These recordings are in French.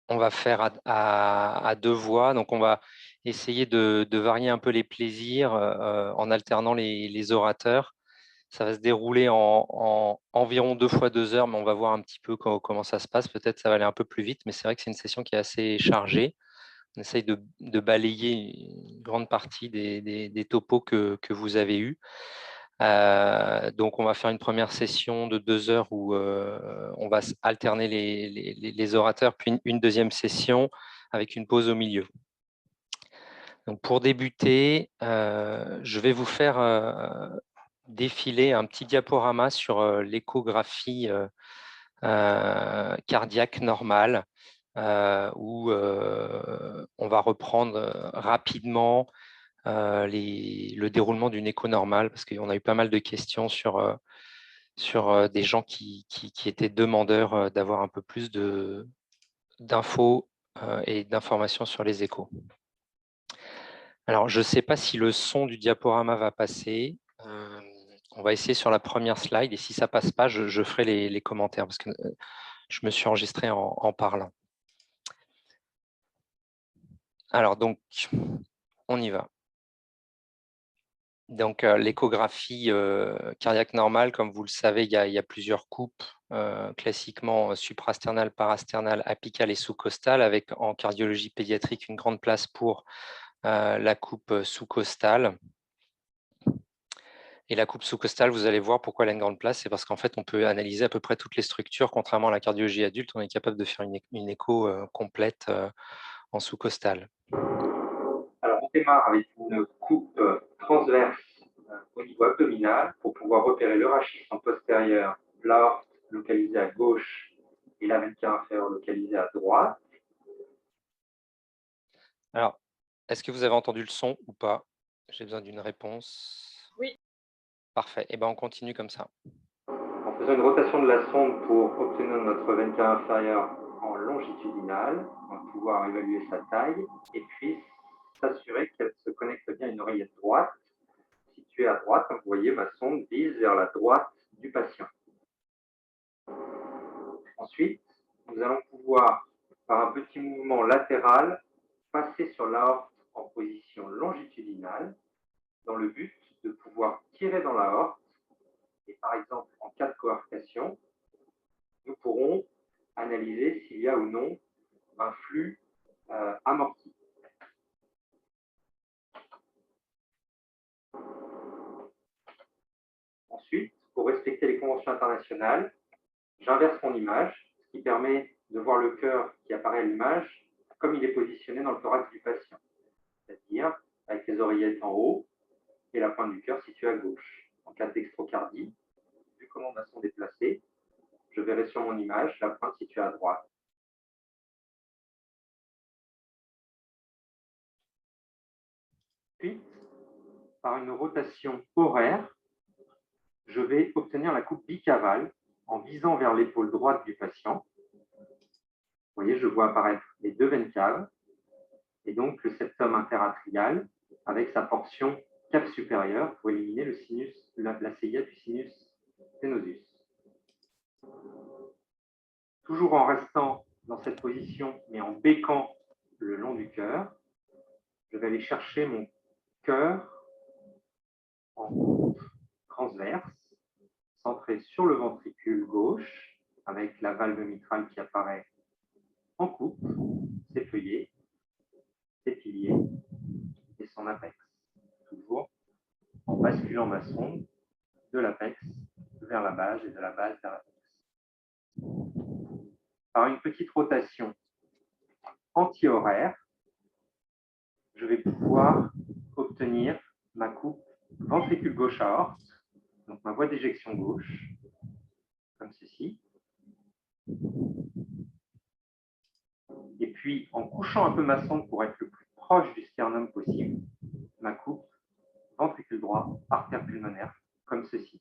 On va faire à 2 voix. Donc, on va essayer de varier un peu les plaisirs en alternant les orateurs. Ça va se dérouler en environ 2 fois 2 heures, mais on va voir un petit peu comment ça se passe. Peut-être ça va aller un peu plus vite, mais c'est vrai que c'est une session qui est assez chargée. On essaye de balayer une grande partie des topos que vous avez eus. Donc, on va faire une première session de 2 heures où on va alterner les orateurs, puis une deuxième session avec une pause au milieu. Donc, pour débuter, je vais vous faire défiler un petit diaporama sur l'échographie cardiaque normale, où on va reprendre rapidement le déroulement d'une écho normale, parce qu'on a eu pas mal de questions sur des gens qui étaient demandeurs d'avoir un peu plus d'infos et d'informations sur les échos. Alors, je ne sais pas si le son du diaporama va passer. On va essayer sur la première slide, et si ça ne passe pas, je ferai les commentaires, parce que je me suis enregistré en parlant. Alors, donc, on y va. Donc, l'échographie cardiaque normale, comme vous le savez, il y a plusieurs coupes, classiquement suprasternale, parasternale, apicale et sous-costale, avec en cardiologie pédiatrique une grande place pour la coupe sous-costale. Et la coupe sous-costale, vous allez voir pourquoi elle a une grande place, c'est parce qu'en fait, on peut analyser à peu près toutes les structures, contrairement à la cardiologie adulte, on est capable de faire une écho complète en sous-costale. Alors, on démarre avec une coupe transverse au niveau abdominal pour pouvoir repérer le rachis postérieur, l'aorte localisée à gauche et la veine cave inférieure localisée à droite. Alors, est-ce que vous avez entendu le son ou pas? J'ai besoin d'une réponse. Oui. Parfait. Et ben, on continue comme ça. En faisant une rotation de la sonde pour obtenir notre veine cave inférieure en longitudinale, on va pouvoir évaluer sa taille et puis s'assurer qu'elle se connecte bien à une oreillette droite. Située à droite, comme vous voyez, ma sonde vise vers la droite du patient. Ensuite, nous allons pouvoir, par un petit mouvement latéral, passer sur l'aorte en position longitudinale, dans le but de pouvoir tirer dans l'aorte. Et par exemple, en cas de coarctation, nous pourrons analyser s'il y a ou non un flux amorti. Ensuite, pour respecter les conventions internationales, j'inverse mon image, ce qui permet de voir le cœur qui apparaît à l'image comme il est positionné dans le thorax du patient, c'est-à-dire avec les oreillettes en haut et la pointe du cœur située à gauche. En cas de dextrocardie, vu comment ma sonde est placée, je verrai sur mon image la pointe située à droite. Puis, par une rotation horaire, je vais obtenir la coupe bicavale en visant vers l'épaule droite du patient. Vous voyez, je vois apparaître les deux veines caves et donc le septum interatrial avec sa portion cave supérieure pour éliminer le sinus, la CIA du sinus venosus. Toujours en restant dans cette position, mais en béquant le long du cœur, je vais aller chercher mon cœur en coupe transverse, centré sur le ventricule gauche, avec la valve mitrale qui apparaît en coupe, ses feuillets, ses piliers et son apex. Toujours en basculant ma sonde de l'apex vers la base et de la base vers l'apex. Par une petite rotation anti-horaire, je vais pouvoir obtenir ma coupe ventricule gauche aorte, donc ma voie d'éjection gauche, comme ceci. Et puis, en couchant un peu ma sonde pour être le plus proche du sternum possible, ma coupe ventricule droit, artère pulmonaire, comme ceci.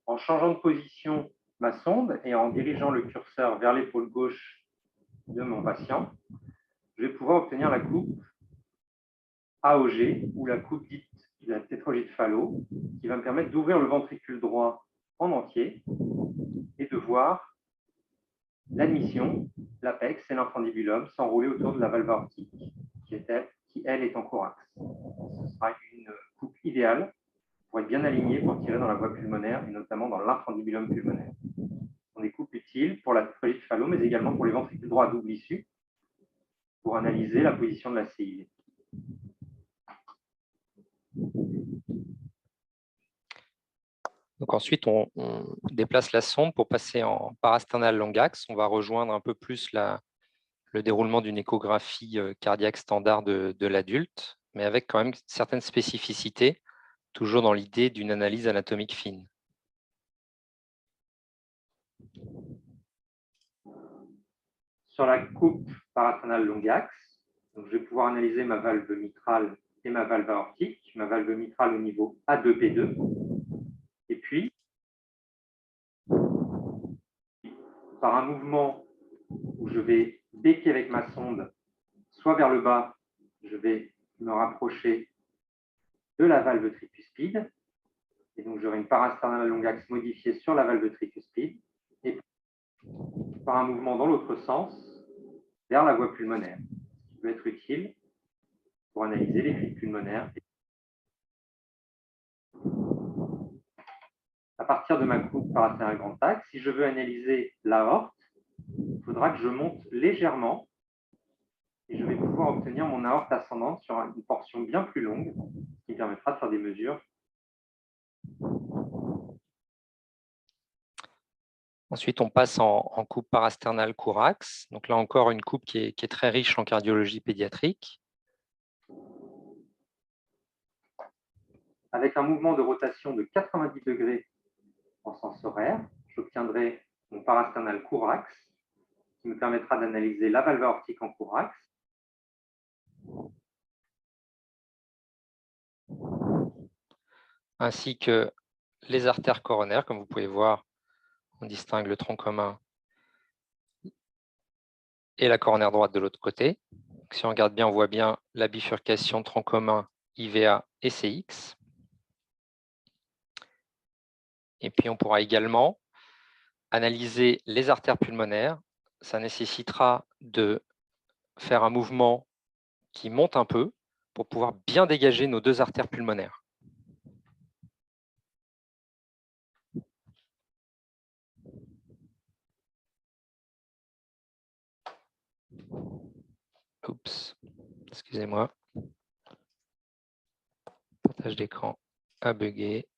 En changeant de position ma sonde et en dirigeant le curseur vers l'épaule gauche de mon patient, je vais pouvoir obtenir la coupe AOG ou la coupe dite de la tétralogie de Fallot, qui va me permettre d'ouvrir le ventricule droit en entier et de voir l'admission, l'apex et l'infundibulum s'enrouler autour de la valve aortique, qui elle est en corax. Ce sera une coupe idéale pour être bien aligné pour tirer dans la voie pulmonaire et notamment dans l'infundibulum pulmonaire. Ce sont des coupes utiles pour la tétralogie de Fallot, mais également pour les ventricules droits à double issue, pour analyser la position de la CIV. Donc ensuite, on déplace la sonde pour passer en parasternal long axe. On va rejoindre un peu plus le déroulement d'une échographie cardiaque standard de l'adulte, mais avec quand même certaines spécificités, toujours dans l'idée d'une analyse anatomique fine. Sur la coupe parasternale long axe, donc je vais pouvoir analyser ma valve mitrale et ma valve aortique, ma valve mitrale au niveau A2P2, et puis par un mouvement où je vais béquer avec ma sonde, soit vers le bas, je vais me rapprocher de la valve tricuspide, et donc j'aurai une parasternale long axe modifiée sur la valve tricuspide, et par un mouvement dans l'autre sens, vers la voie pulmonaire, ce qui peut être utile pour analyser les fluides pulmonaires. À partir de ma coupe parasternale grand axe, si je veux analyser l'aorte, il faudra que je monte légèrement et je vais pouvoir obtenir mon aorte ascendante sur une portion bien plus longue, ce qui me permettra de faire des mesures. Ensuite, on passe en coupe parasternale courax. Donc là encore, une coupe qui est très riche en cardiologie pédiatrique. Avec un mouvement de rotation de 90 degrés en sens horaire, j'obtiendrai mon parasternal courax, qui me permettra d'analyser la valve aortique en courax. Ainsi que les artères coronaires. Comme vous pouvez voir, on distingue le tronc commun et la coronaire droite de l'autre côté. Donc, si on regarde bien, on voit bien la bifurcation tronc commun, IVA et CX. Et puis, on pourra également analyser les artères pulmonaires. Ça nécessitera de faire un mouvement qui monte un peu pour pouvoir bien dégager nos deux artères pulmonaires. Oups, excusez-moi. Partage d'écran a bugué.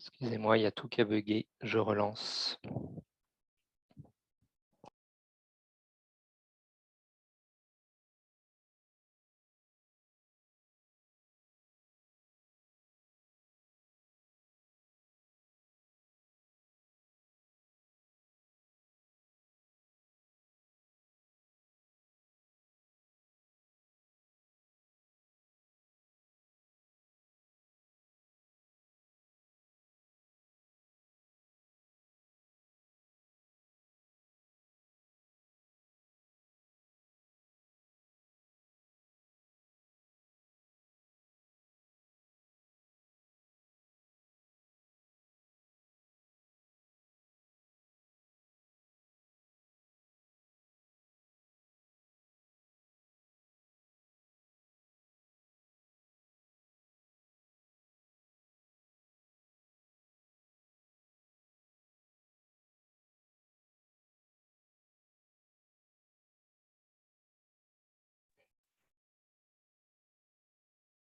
Excusez-moi, il y a tout qui a bugué. Je relance.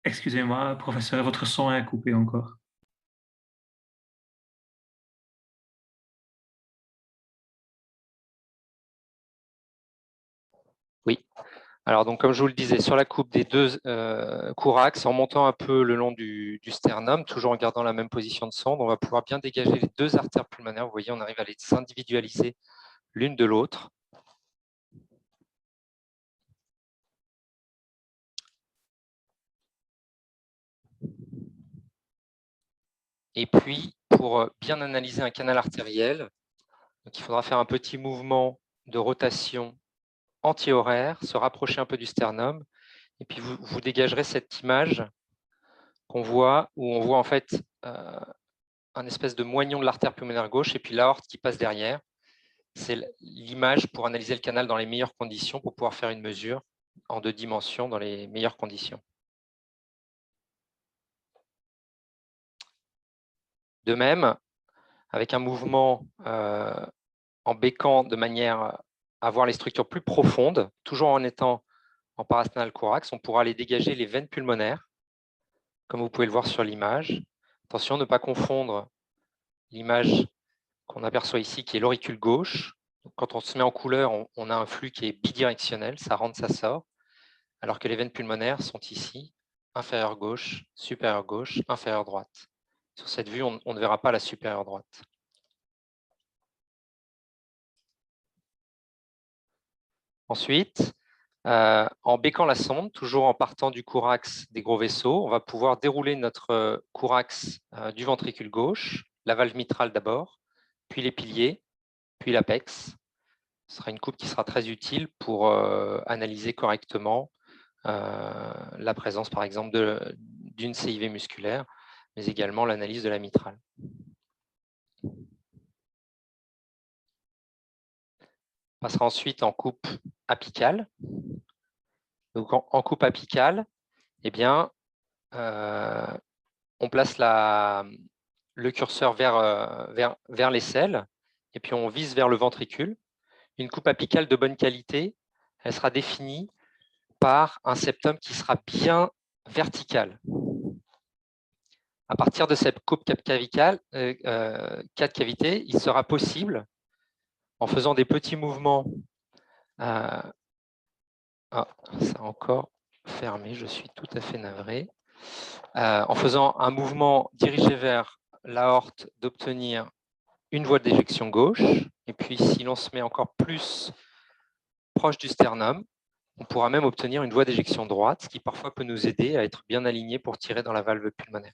Excusez-moi, professeur, votre son est coupé encore. Oui. Alors, donc, comme je vous le disais, sur la coupe des deux courax, en montant un peu le long du sternum, toujours en gardant la même position de sonde, on va pouvoir bien dégager les deux artères pulmonaires. Vous voyez, on arrive à les individualiser l'une de l'autre. Et puis, pour bien analyser un canal artériel, donc, il faudra faire un petit mouvement de rotation anti-horaire, se rapprocher un peu du sternum, et puis vous dégagerez cette image qu'on voit, où on voit en fait un espèce de moignon de l'artère pulmonaire gauche, et puis l'aorte qui passe derrière. C'est l'image pour analyser le canal dans les meilleures conditions, pour pouvoir faire une mesure en 2 dimensions dans les meilleures conditions. De même, avec un mouvement en bécant de manière à avoir les structures plus profondes, toujours en étant en parasternal corax, on pourra aller dégager les veines pulmonaires, comme vous pouvez le voir sur l'image. Attention, ne pas confondre l'image qu'on aperçoit ici, qui est l'auricule gauche. Donc, quand on se met en couleur, on a un flux qui est bidirectionnel, ça rentre, ça sort, alors que les veines pulmonaires sont ici, inférieure gauche, supérieure gauche, inférieure droite. Sur cette vue, on ne verra pas la supérieure droite. Ensuite, en bécant la sonde, toujours en partant du courax des gros vaisseaux, on va pouvoir dérouler notre courax du ventricule gauche, la valve mitrale d'abord, puis les piliers, puis l'apex. Ce sera une coupe qui sera très utile pour analyser correctement la présence, par exemple, d'une CIV musculaire, mais également l'analyse de la mitrale. On passera ensuite en coupe apicale. Donc, en coupe apicale, eh bien, on place le curseur vers les selles et puis on vise vers le ventricule. Une coupe apicale de bonne qualité, elle sera définie par un septum qui sera bien vertical. À partir de cette coupe 4 cavités, il sera possible, en faisant des petits mouvements, ça a encore fermé, je suis tout à fait navré, en faisant un mouvement dirigé vers l'aorte, d'obtenir une voie d'éjection gauche. Et puis, si l'on se met encore plus proche du sternum, on pourra même obtenir une voie d'éjection droite, ce qui parfois peut nous aider à être bien aligné pour tirer dans la valve pulmonaire.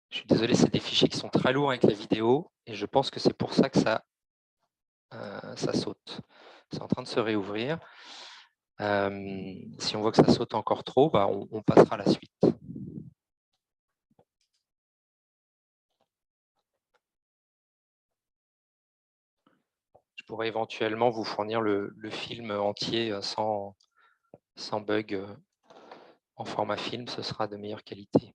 Je suis désolé, c'est des fichiers qui sont très lourds avec la vidéo, et je pense que c'est pour ça que ça saute. C'est en train de se réouvrir. Si on voit que ça saute encore trop, bah, on passera à la suite. Je pourrais éventuellement vous fournir le film entier sans bug en format film, ce sera de meilleure qualité.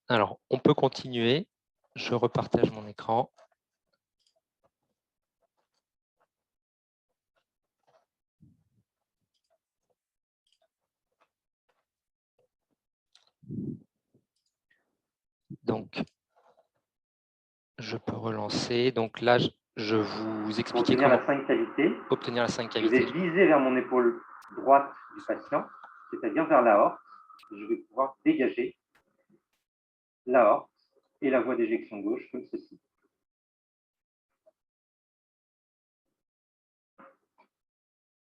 Alors, on peut continuer. Je repartage mon écran. Donc, je peux relancer. Donc là, je vous expliquais comment obtenir la 5 cavités. Je vais viser vers mon épaule droite du patient, c'est-à-dire vers l'aorte. Je vais pouvoir dégager l'aorte et la voie d'éjection gauche comme ceci.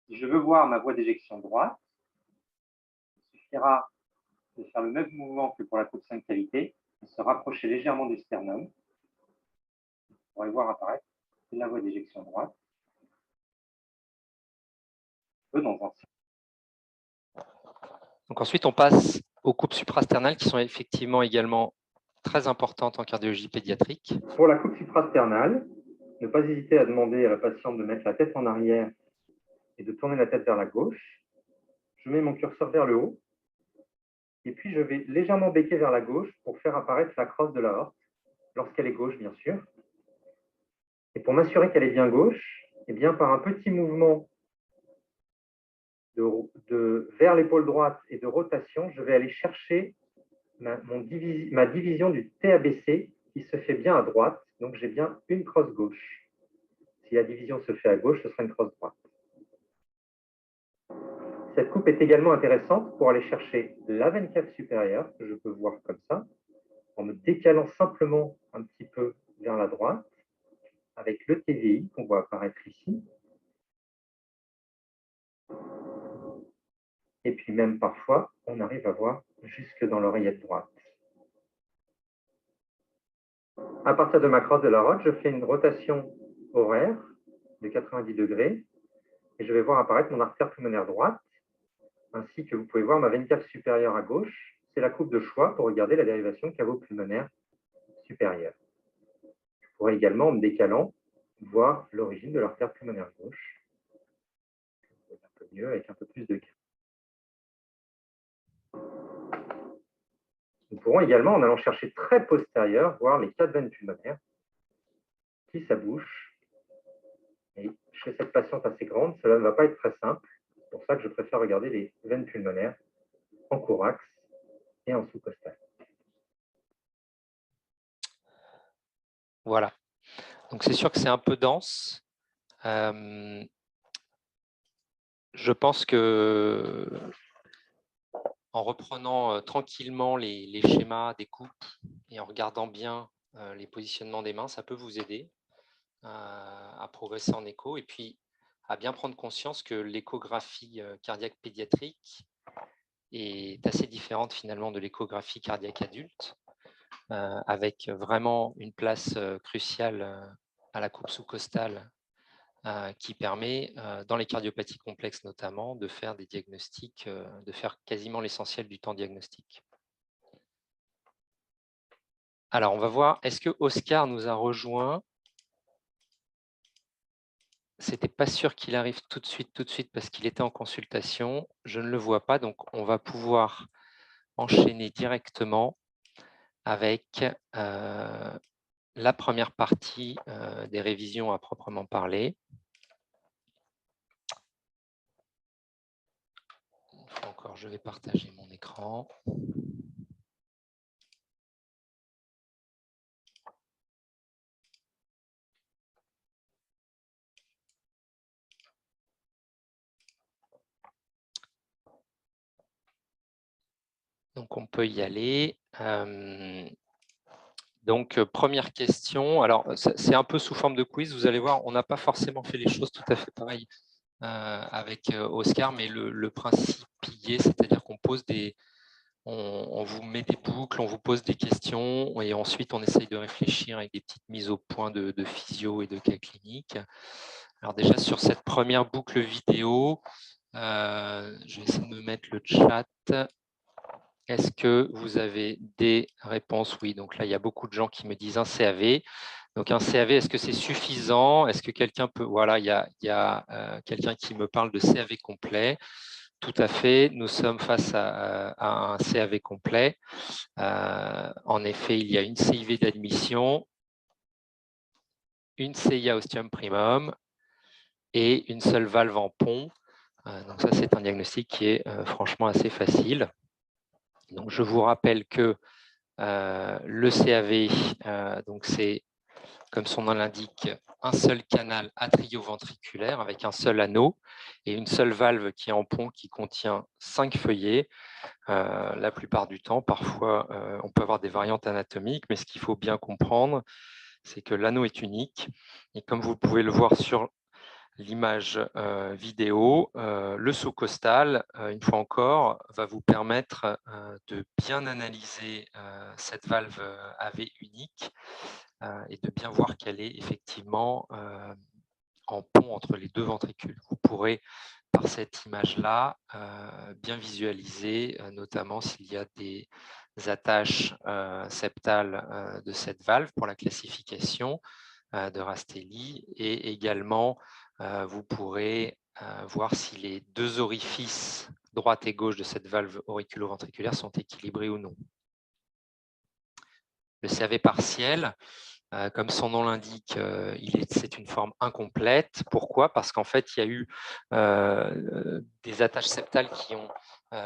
Si je veux voir ma voie d'éjection droite, il suffira de faire le même mouvement que pour la coupe 5 cavités, de se rapprocher légèrement du sternum. On va voir apparaître la voie d'éjection droite. dans un Donc ensuite, on passe aux coupes suprasternales qui sont effectivement également très importantes en cardiologie pédiatrique. Pour la coupe suprasternale, ne pas hésiter à demander à la patiente de mettre la tête en arrière et de tourner la tête vers la gauche. Je mets mon curseur vers le haut et puis je vais légèrement béquer vers la gauche pour faire apparaître la crosse de l'aorte, lorsqu'elle est gauche bien sûr. Et pour m'assurer qu'elle est bien gauche, eh bien, par un petit mouvement vers l'épaule droite et de rotation, je vais aller chercher ma division du TABC qui se fait bien à droite. Donc, j'ai bien une crosse gauche. Si la division se fait à gauche, ce sera une crosse droite. Cette coupe est également intéressante pour aller chercher la veine cave supérieure, que je peux voir comme ça, en me décalant simplement un petit peu vers la droite, avec le TVI qu'on voit apparaître ici. Et puis même parfois, on arrive à voir jusque dans l'oreillette droite. À partir de ma crosse de la rote, je fais une rotation horaire de 90 degrés et je vais voir apparaître mon artère pulmonaire droite, ainsi que vous pouvez voir ma veine cave supérieure à gauche. C'est la coupe de choix pour regarder la dérivation cavo-pulmonaire supérieure. Je pourrais également, en me décalant, voir l'origine de l'artère pulmonaire gauche. Un peu mieux, avec un peu plus de calme. Nous pourrons également, en allant chercher très postérieur, voir les 4 veines pulmonaires qui s'abouchent. Et chez cette patiente assez grande, cela ne va pas être très simple. C'est pour ça que je préfère regarder les veines pulmonaires en corax et en sous-costal. Voilà. Donc c'est sûr que c'est un peu dense. Je pense que en reprenant tranquillement les schémas des coupes et en regardant bien les positionnements des mains, ça peut vous aider à progresser en écho et puis à bien prendre conscience que l'échographie cardiaque pédiatrique est assez différente finalement de l'échographie cardiaque adulte, avec vraiment une place cruciale à la coupe sous-costale qui permet, dans les cardiopathies complexes notamment, de faire des diagnostics, de faire quasiment l'essentiel du temps diagnostique. Alors, on va voir, est-ce que Oscar nous a rejoint? C'était pas sûr qu'il arrive tout de suite, parce qu'il était en consultation. Je ne le vois pas, donc on va pouvoir enchaîner directement avec la première partie des révisions à proprement parler. Une fois encore, je vais partager mon écran. Donc, on peut y aller. Donc, première question. Alors, c'est un peu sous forme de quiz. Vous allez voir, on n'a pas forcément fait les choses tout à fait pareilles avec Oscar, mais le principe y est, c'est-à-dire qu'on pose on vous met des boucles, on vous pose des questions et ensuite on essaye de réfléchir avec des petites mises au point de physio et de cas cliniques. Alors déjà, sur cette première boucle vidéo, je vais essayer de me mettre le chat. Est-ce que vous avez des réponses? Oui, donc là, il y a beaucoup de gens qui me disent un CAV. Donc un CAV, est-ce que c'est suffisant? Est-ce que quelqu'un peut… Voilà, il y a quelqu'un qui me parle de CAV complet. Tout à fait, nous sommes face à un CAV complet. En effet, il y a une CIV d'admission, une CIA ostium primum et une seule valve en pont. Donc ça, c'est un diagnostic qui est franchement assez facile. Donc je vous rappelle que le CAV, donc c'est, comme son nom l'indique, un seul canal atrioventriculaire avec un seul anneau et une seule valve qui est en pont qui contient 5 feuillets. La plupart du temps, parfois, on peut avoir des variantes anatomiques, mais ce qu'il faut bien comprendre, c'est que l'anneau est unique. Et comme vous pouvez le voir sur l'image vidéo, le sous-costal, une fois encore, va vous permettre de bien analyser cette valve AV unique et de bien voir qu'elle est effectivement en pont entre les deux ventricules. Vous pourrez, par cette image-là, bien visualiser, notamment s'il y a des attaches septales de cette valve pour la classification de Rastelli, et également vous pourrez voir si les deux orifices droite et gauche de cette valve auriculo-ventriculaire sont équilibrés ou non. Le CAV partiel, comme son nom l'indique, c'est une forme incomplète. Pourquoi? Parce qu'en fait, il y a eu des attaches septales qui ont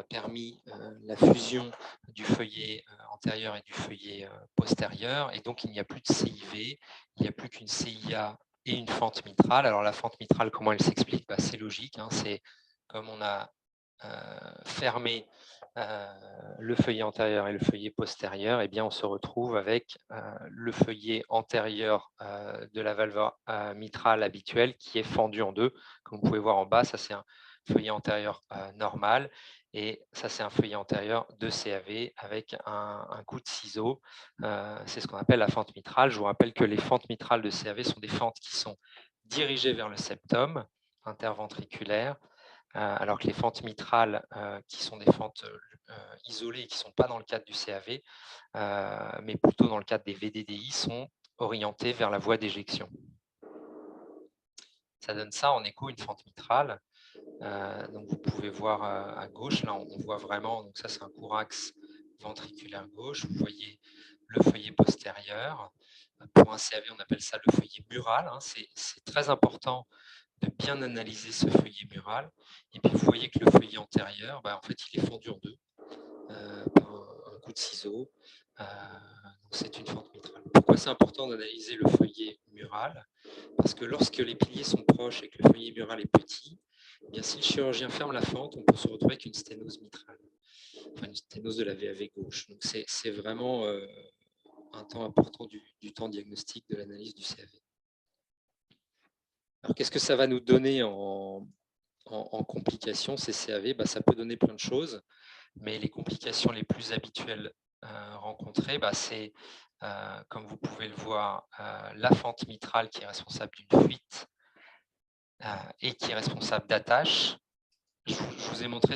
permis la fusion du feuillet antérieur et du feuillet postérieur, et donc il n'y a plus de CIV, il n'y a plus qu'une CIA et une fente mitrale. Alors la fente mitrale, comment elle s'explique? C'est logique, hein, c'est comme on a fermé le feuillet antérieur et le feuillet postérieur, eh bien, on se retrouve avec le feuillet antérieur de la valve mitrale habituelle qui est fendu en deux. Comme vous pouvez voir en bas, ça c'est un feuillet antérieur normal, et ça c'est un feuillet antérieur de CAV avec un coup de ciseau. C'est ce qu'on appelle la fente mitrale. Je vous rappelle que les fentes mitrales de CAV sont des fentes qui sont dirigées vers le septum interventriculaire, alors que les fentes mitrales, qui sont des fentes isolées et qui ne sont pas dans le cadre du CAV, mais plutôt dans le cadre des VDDI, sont orientées vers la voie d'éjection. Ça donne ça en écho, une fente mitrale. Donc vous pouvez voir à gauche, là on voit vraiment, donc ça c'est un courax ventriculaire gauche, vous voyez le feuillet postérieur. Pour un CAV, on appelle ça le feuillet mural. C'est très important de bien analyser ce feuillet mural. Et puis vous voyez que le feuillet antérieur, en fait, il est fendu en deux par un coup de ciseau. Donc c'est une fente mitrale. Pourquoi c'est important d'analyser le feuillet mural? Parce que lorsque les piliers sont proches et que le feuillet mural est petit, eh bien, si le chirurgien ferme la fente, on peut se retrouver avec une sténose mitrale, enfin une sténose de la VAV gauche. Donc c'est vraiment un temps important du temps diagnostique de l'analyse du CAV. Alors qu'est-ce que ça va nous donner en complications, ces CAV? Ça peut donner plein de choses, mais les complications les plus habituelles rencontrées, c'est, comme vous pouvez le voir, la fente mitrale qui est responsable d'une fuite et qui est responsable d'attache. Je vous ai montré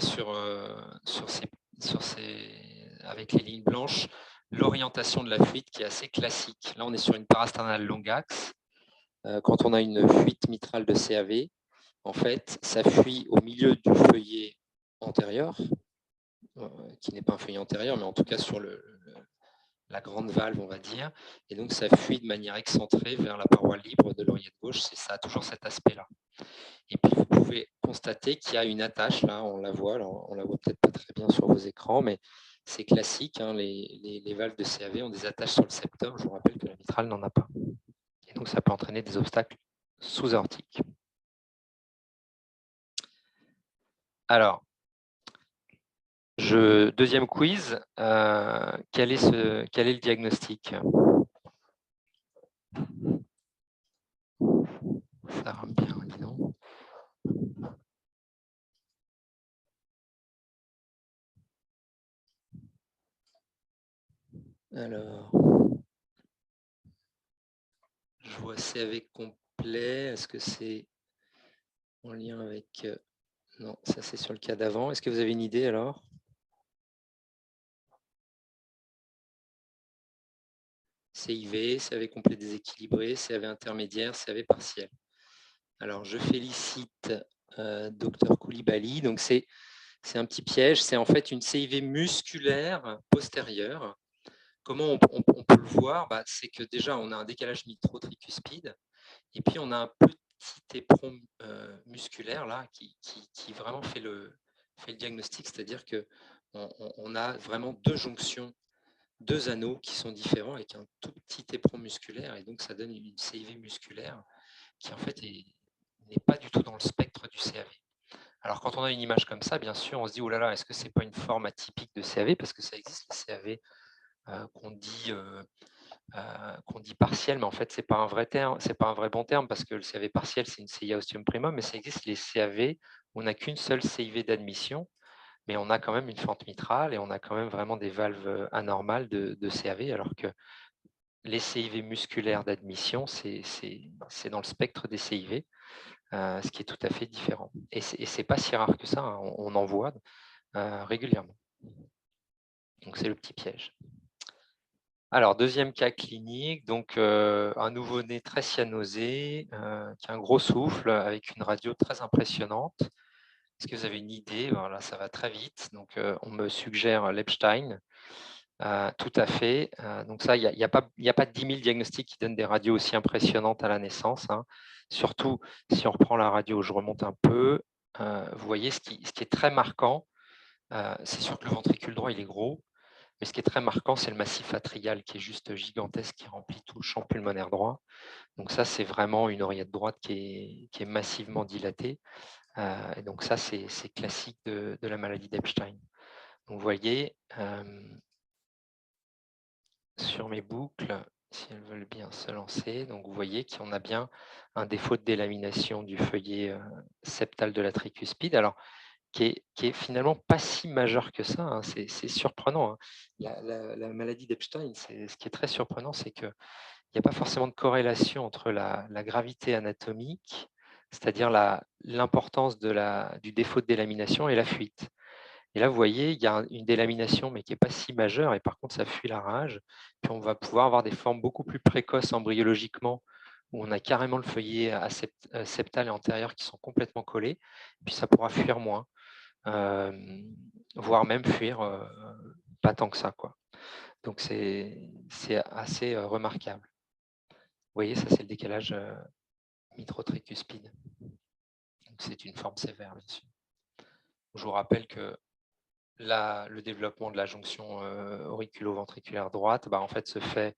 avec les lignes blanches l'orientation de la fuite qui est assez classique. Là, on est sur une parasternale longaxe. Quand on a une fuite mitrale de CAV, en fait, ça fuit au milieu du feuillet antérieur, qui n'est pas un feuillet antérieur, mais en tout cas sur la grande valve, on va dire. Et donc, ça fuit de manière excentrée vers la paroi libre de l'oreillette gauche. Ça a toujours cet aspect-là. Et puis, vous pouvez constater qu'il y a une attache, là, on la voit. Alors, on la voit peut-être pas très bien sur vos écrans, mais c'est classique. Hein, les valves de CAV ont des attaches sur le septum. Je vous rappelle que la mitrale n'en a pas. Et donc, ça peut entraîner des obstacles sous-aortiques. Alors, deuxième quiz, quel est le diagnostic? Ça rame bien, dis donc. Alors, je vois CAV complet. Est-ce que c'est en lien avec... Non, ça c'est sur le cas d'avant. Est-ce que vous avez une idée alors? CIV, CAV complet déséquilibré, CAV intermédiaire, CAV partiel. Alors, je félicite Dr Koulibaly. Donc, c'est un petit piège. C'est en fait une CIV musculaire postérieure. Comment on peut le voir? C'est que déjà, on a un décalage mitro-tricuspide et puis on a un petit éperon musculaire là, qui vraiment fait le diagnostic, c'est-à-dire qu'on a vraiment deux jonctions, deux anneaux qui sont différents avec un tout petit éperon musculaire, et donc ça donne une CIV musculaire qui en fait n'est pas du tout dans le spectre du CAV. Alors quand on a une image comme ça, bien sûr, on se dit, oh là là, est-ce que c'est pas une forme atypique de CAV? Parce que ça existe, le CAV qu'on dit partiel, mais en fait, c'est pas un vrai terme, c'est pas un vrai bon terme, parce que le CAV partiel, c'est une CIA ostium primum, mais ça existe les CAV, on n'a qu'une seule CIV d'admission, mais on a quand même une fente mitrale et on a quand même vraiment des valves anormales de CAV, alors que les CIV musculaires d'admission, c'est dans le spectre des CIV, ce qui est tout à fait différent. Et ce n'est pas si rare que ça, hein, on en voit régulièrement. Donc, c'est le petit piège. Alors, deuxième cas clinique, donc un nouveau-né très cyanosé, qui a un gros souffle, avec une radio très impressionnante. Est-ce que vous avez une idée? Voilà, ça va très vite. Donc, on me suggère l'Epstein. Tout à fait. Donc ça, il n'y a pas 10 000 diagnostics qui donnent des radios aussi impressionnantes à la naissance, hein. Surtout, si on reprend la radio, je remonte un peu, vous voyez, ce qui est très marquant, c'est sûr que le ventricule droit, il est gros, mais ce qui est très marquant, c'est le massif atrial qui est juste gigantesque, qui remplit tout le champ pulmonaire droit. Donc ça, c'est vraiment une oreillette droite qui est massivement dilatée. Et donc ça, c'est classique de la maladie d'Epstein. Donc vous voyez, sur mes boucles, si elles veulent bien se lancer, donc vous voyez qu'on a bien un défaut de délamination du feuillet septal de la tricuspide, alors qui est finalement pas si majeur que ça, hein. C'est surprenant, hein. La maladie d'Epstein, ce qui est très surprenant, c'est qu'il n'y a pas forcément de corrélation entre la gravité anatomique, c'est-à-dire l'importance du défaut de délamination, et la fuite. Et là, vous voyez, il y a une délamination, mais qui n'est pas si majeure, et par contre, ça fuit la rage. Puis on va pouvoir avoir des formes beaucoup plus précoces embryologiquement, où on a carrément le feuillet septal et antérieur qui sont complètement collés, puis ça pourra fuir moins, voire même fuir pas tant que ça, quoi. Donc c'est assez remarquable. Vous voyez, ça c'est le décalage mitrotricuspide. C'est une forme sévère, bien sûr. Je vous rappelle que le développement de la jonction auriculo-ventriculaire droite, en fait, se fait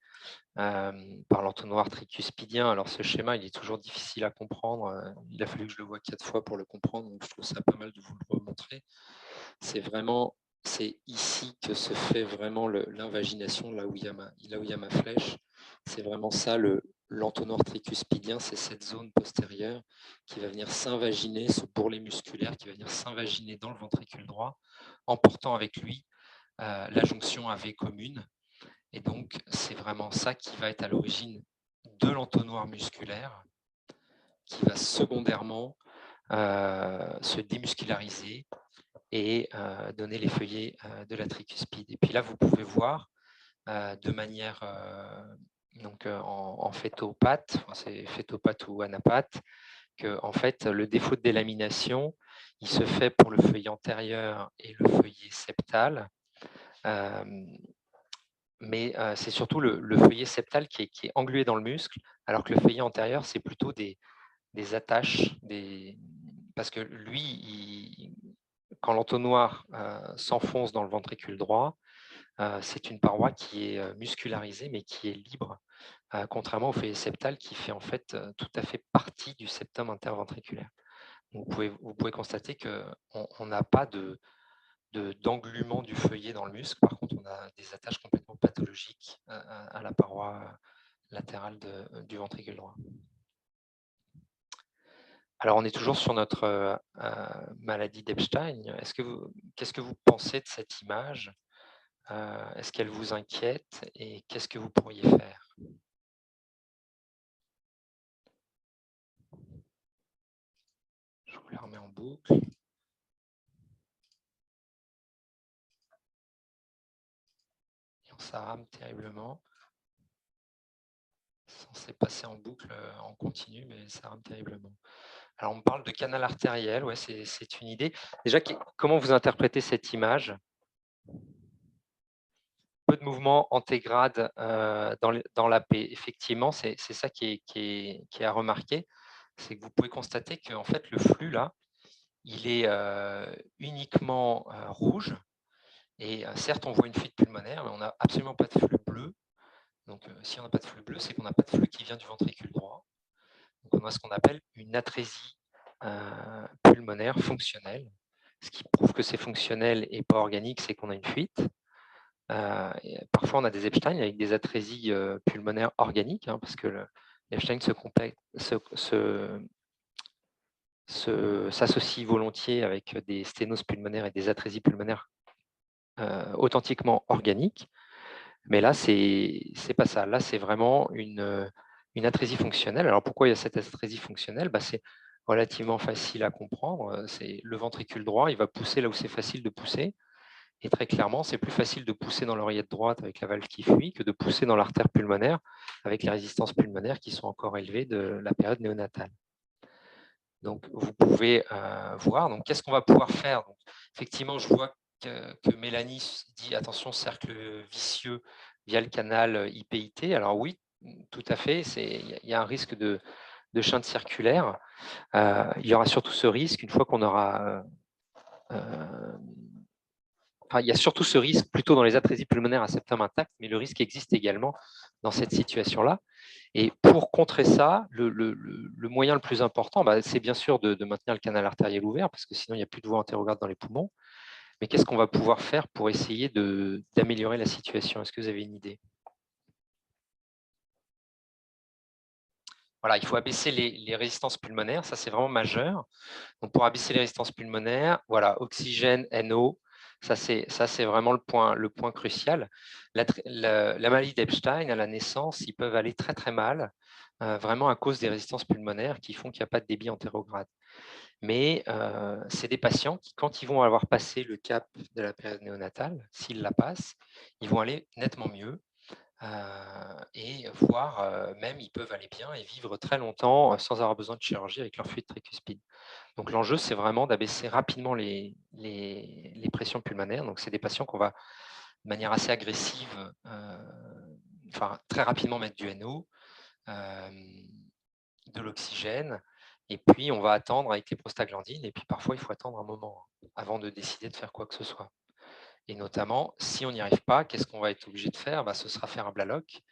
par l'entonnoir tricuspidien. Alors, ce schéma, il est toujours difficile à comprendre. Il a fallu que je le voie 4 fois pour le comprendre, donc je trouve ça pas mal de vous le remontrer. C'est ici que se fait vraiment l'invagination, là où il y a ma flèche. C'est vraiment ça, l'entonnoir tricuspidien, c'est cette zone postérieure qui va venir s'invaginer, ce bourrelet musculaire qui va venir s'invaginer dans le ventricule droit, emportant avec lui la jonction AV commune. Et donc, c'est vraiment ça qui va être à l'origine de l'entonnoir musculaire, qui va secondairement se démusculariser et donner les feuillets de la tricuspide. Et puis là, vous pouvez voir de manière en phétopathe, c'est phétopathe ou anapathe, que en fait, le défaut de délamination, il se fait pour le feuillet antérieur et le feuillet septal. Mais c'est surtout le feuillet septal qui est englué dans le muscle, alors que le feuillet antérieur, c'est plutôt des attaches, parce que lui, quand l'entonnoir s'enfonce dans le ventricule droit, c'est une paroi qui est muscularisée, mais qui est libre, contrairement au feuillet septal qui fait en fait tout à fait partie du septum interventriculaire. Donc, vous pouvez constater qu'on n'a pas d'englument du feuillet dans le muscle. Par contre, on a des attaches complètement pathologiques à la paroi latérale du ventricule droit. Alors, on est toujours sur notre maladie d'Epstein. Qu'est-ce que vous pensez de cette image? Est-ce qu'elle vous inquiète et qu'est-ce que vous pourriez faire? Je vous la remets en boucle. Ça rame terriblement. C'est censé passer en boucle en continu, mais ça rame terriblement. Alors, on me parle de canal artériel, ouais, c'est une idée. Déjà, comment vous interprétez cette image? Peu de mouvement antégrade dans la paix. Effectivement, c'est ça qui est à remarquer. C'est que vous pouvez constater que en fait, le flux, là, il est uniquement rouge. Et certes, on voit une fuite pulmonaire, mais on n'a absolument pas de flux bleu. Donc, si on n'a pas de flux bleu, c'est qu'on n'a pas de flux qui vient du ventricule droit. Donc, on a ce qu'on appelle une atrésie pulmonaire fonctionnelle. Ce qui prouve que c'est fonctionnel et pas organique, c'est qu'on a une fuite. Parfois, on a des Epstein avec des atrésies pulmonaires organiques, hein, parce que l'Epstein s'associe volontiers avec des sténoses pulmonaires et des atrésies pulmonaires authentiquement organiques. Mais là, c'est pas ça. Là, c'est vraiment une atrésie fonctionnelle. Alors, pourquoi il y a cette atrésie fonctionnelle? C'est relativement facile à comprendre. C'est le ventricule droit, il va pousser là où c'est facile de pousser. Et très clairement, c'est plus facile de pousser dans l'oreillette droite avec la valve qui fuit que de pousser dans l'artère pulmonaire avec les résistances pulmonaires qui sont encore élevées de la période néonatale. Donc, vous pouvez voir. Donc, qu'est-ce qu'on va pouvoir faire? Donc, effectivement, je vois que Mélanie dit attention, cercle vicieux via le canal IPIT. Alors oui, tout à fait, il y a un risque de chaîne circulaire. Il y aura surtout ce risque une fois qu'on aura... il y a surtout ce risque plutôt dans les atrésies pulmonaires à septum intact, mais le risque existe également dans cette situation-là. Et pour contrer ça, le moyen le plus important, c'est bien sûr de maintenir le canal artériel ouvert, parce que sinon il n'y a plus de voie antérograde dans les poumons. Mais qu'est-ce qu'on va pouvoir faire pour essayer d'améliorer la situation? Est-ce que vous avez une idée? Voilà, il faut abaisser les résistances pulmonaires, ça c'est vraiment majeur. Donc pour abaisser les résistances pulmonaires, voilà, oxygène, NO, ça c'est vraiment le point crucial. La maladie d'Epstein, à la naissance, ils peuvent aller très très mal, vraiment à cause des résistances pulmonaires qui font qu'il n'y a pas de débit antérograde. Mais c'est des patients qui, quand ils vont avoir passé le cap de la période néonatale, s'ils la passent, ils vont aller nettement mieux. Et voire même ils peuvent aller bien et vivre très longtemps sans avoir besoin de chirurgie avec leur fluide tricuspide. Donc l'enjeu, c'est vraiment d'abaisser rapidement les pressions pulmonaires. Donc c'est des patients qu'on va de manière assez agressive, très rapidement mettre du NO, de l'oxygène, et puis on va attendre avec les prostaglandines, et puis parfois il faut attendre un moment avant de décider de faire quoi que ce soit. Et notamment, si on n'y arrive pas, qu'est-ce qu'on va être obligé de faire? Ce sera faire un Blaloc,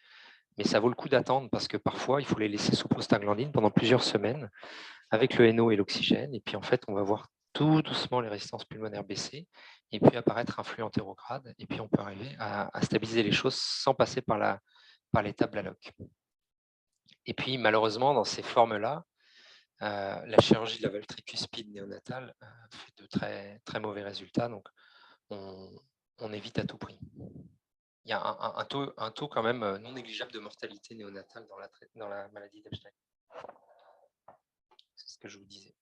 mais ça vaut le coup d'attendre parce que parfois, il faut les laisser sous prostaglandine pendant plusieurs semaines avec le NO et l'oxygène. Et puis, en fait, on va voir tout doucement les résistances pulmonaires baisser et puis apparaître un flux antérograde. Et puis, on peut arriver à stabiliser les choses sans passer par l'étape Blaloc. Et puis, malheureusement, dans ces formes-là, la chirurgie de la valve tricuspide néonatale fait de très, très mauvais résultats. Donc, on évite à tout prix. Il y a un taux quand même non négligeable de mortalité néonatale dans la maladie d'Epstein. C'est ce que je vous disais.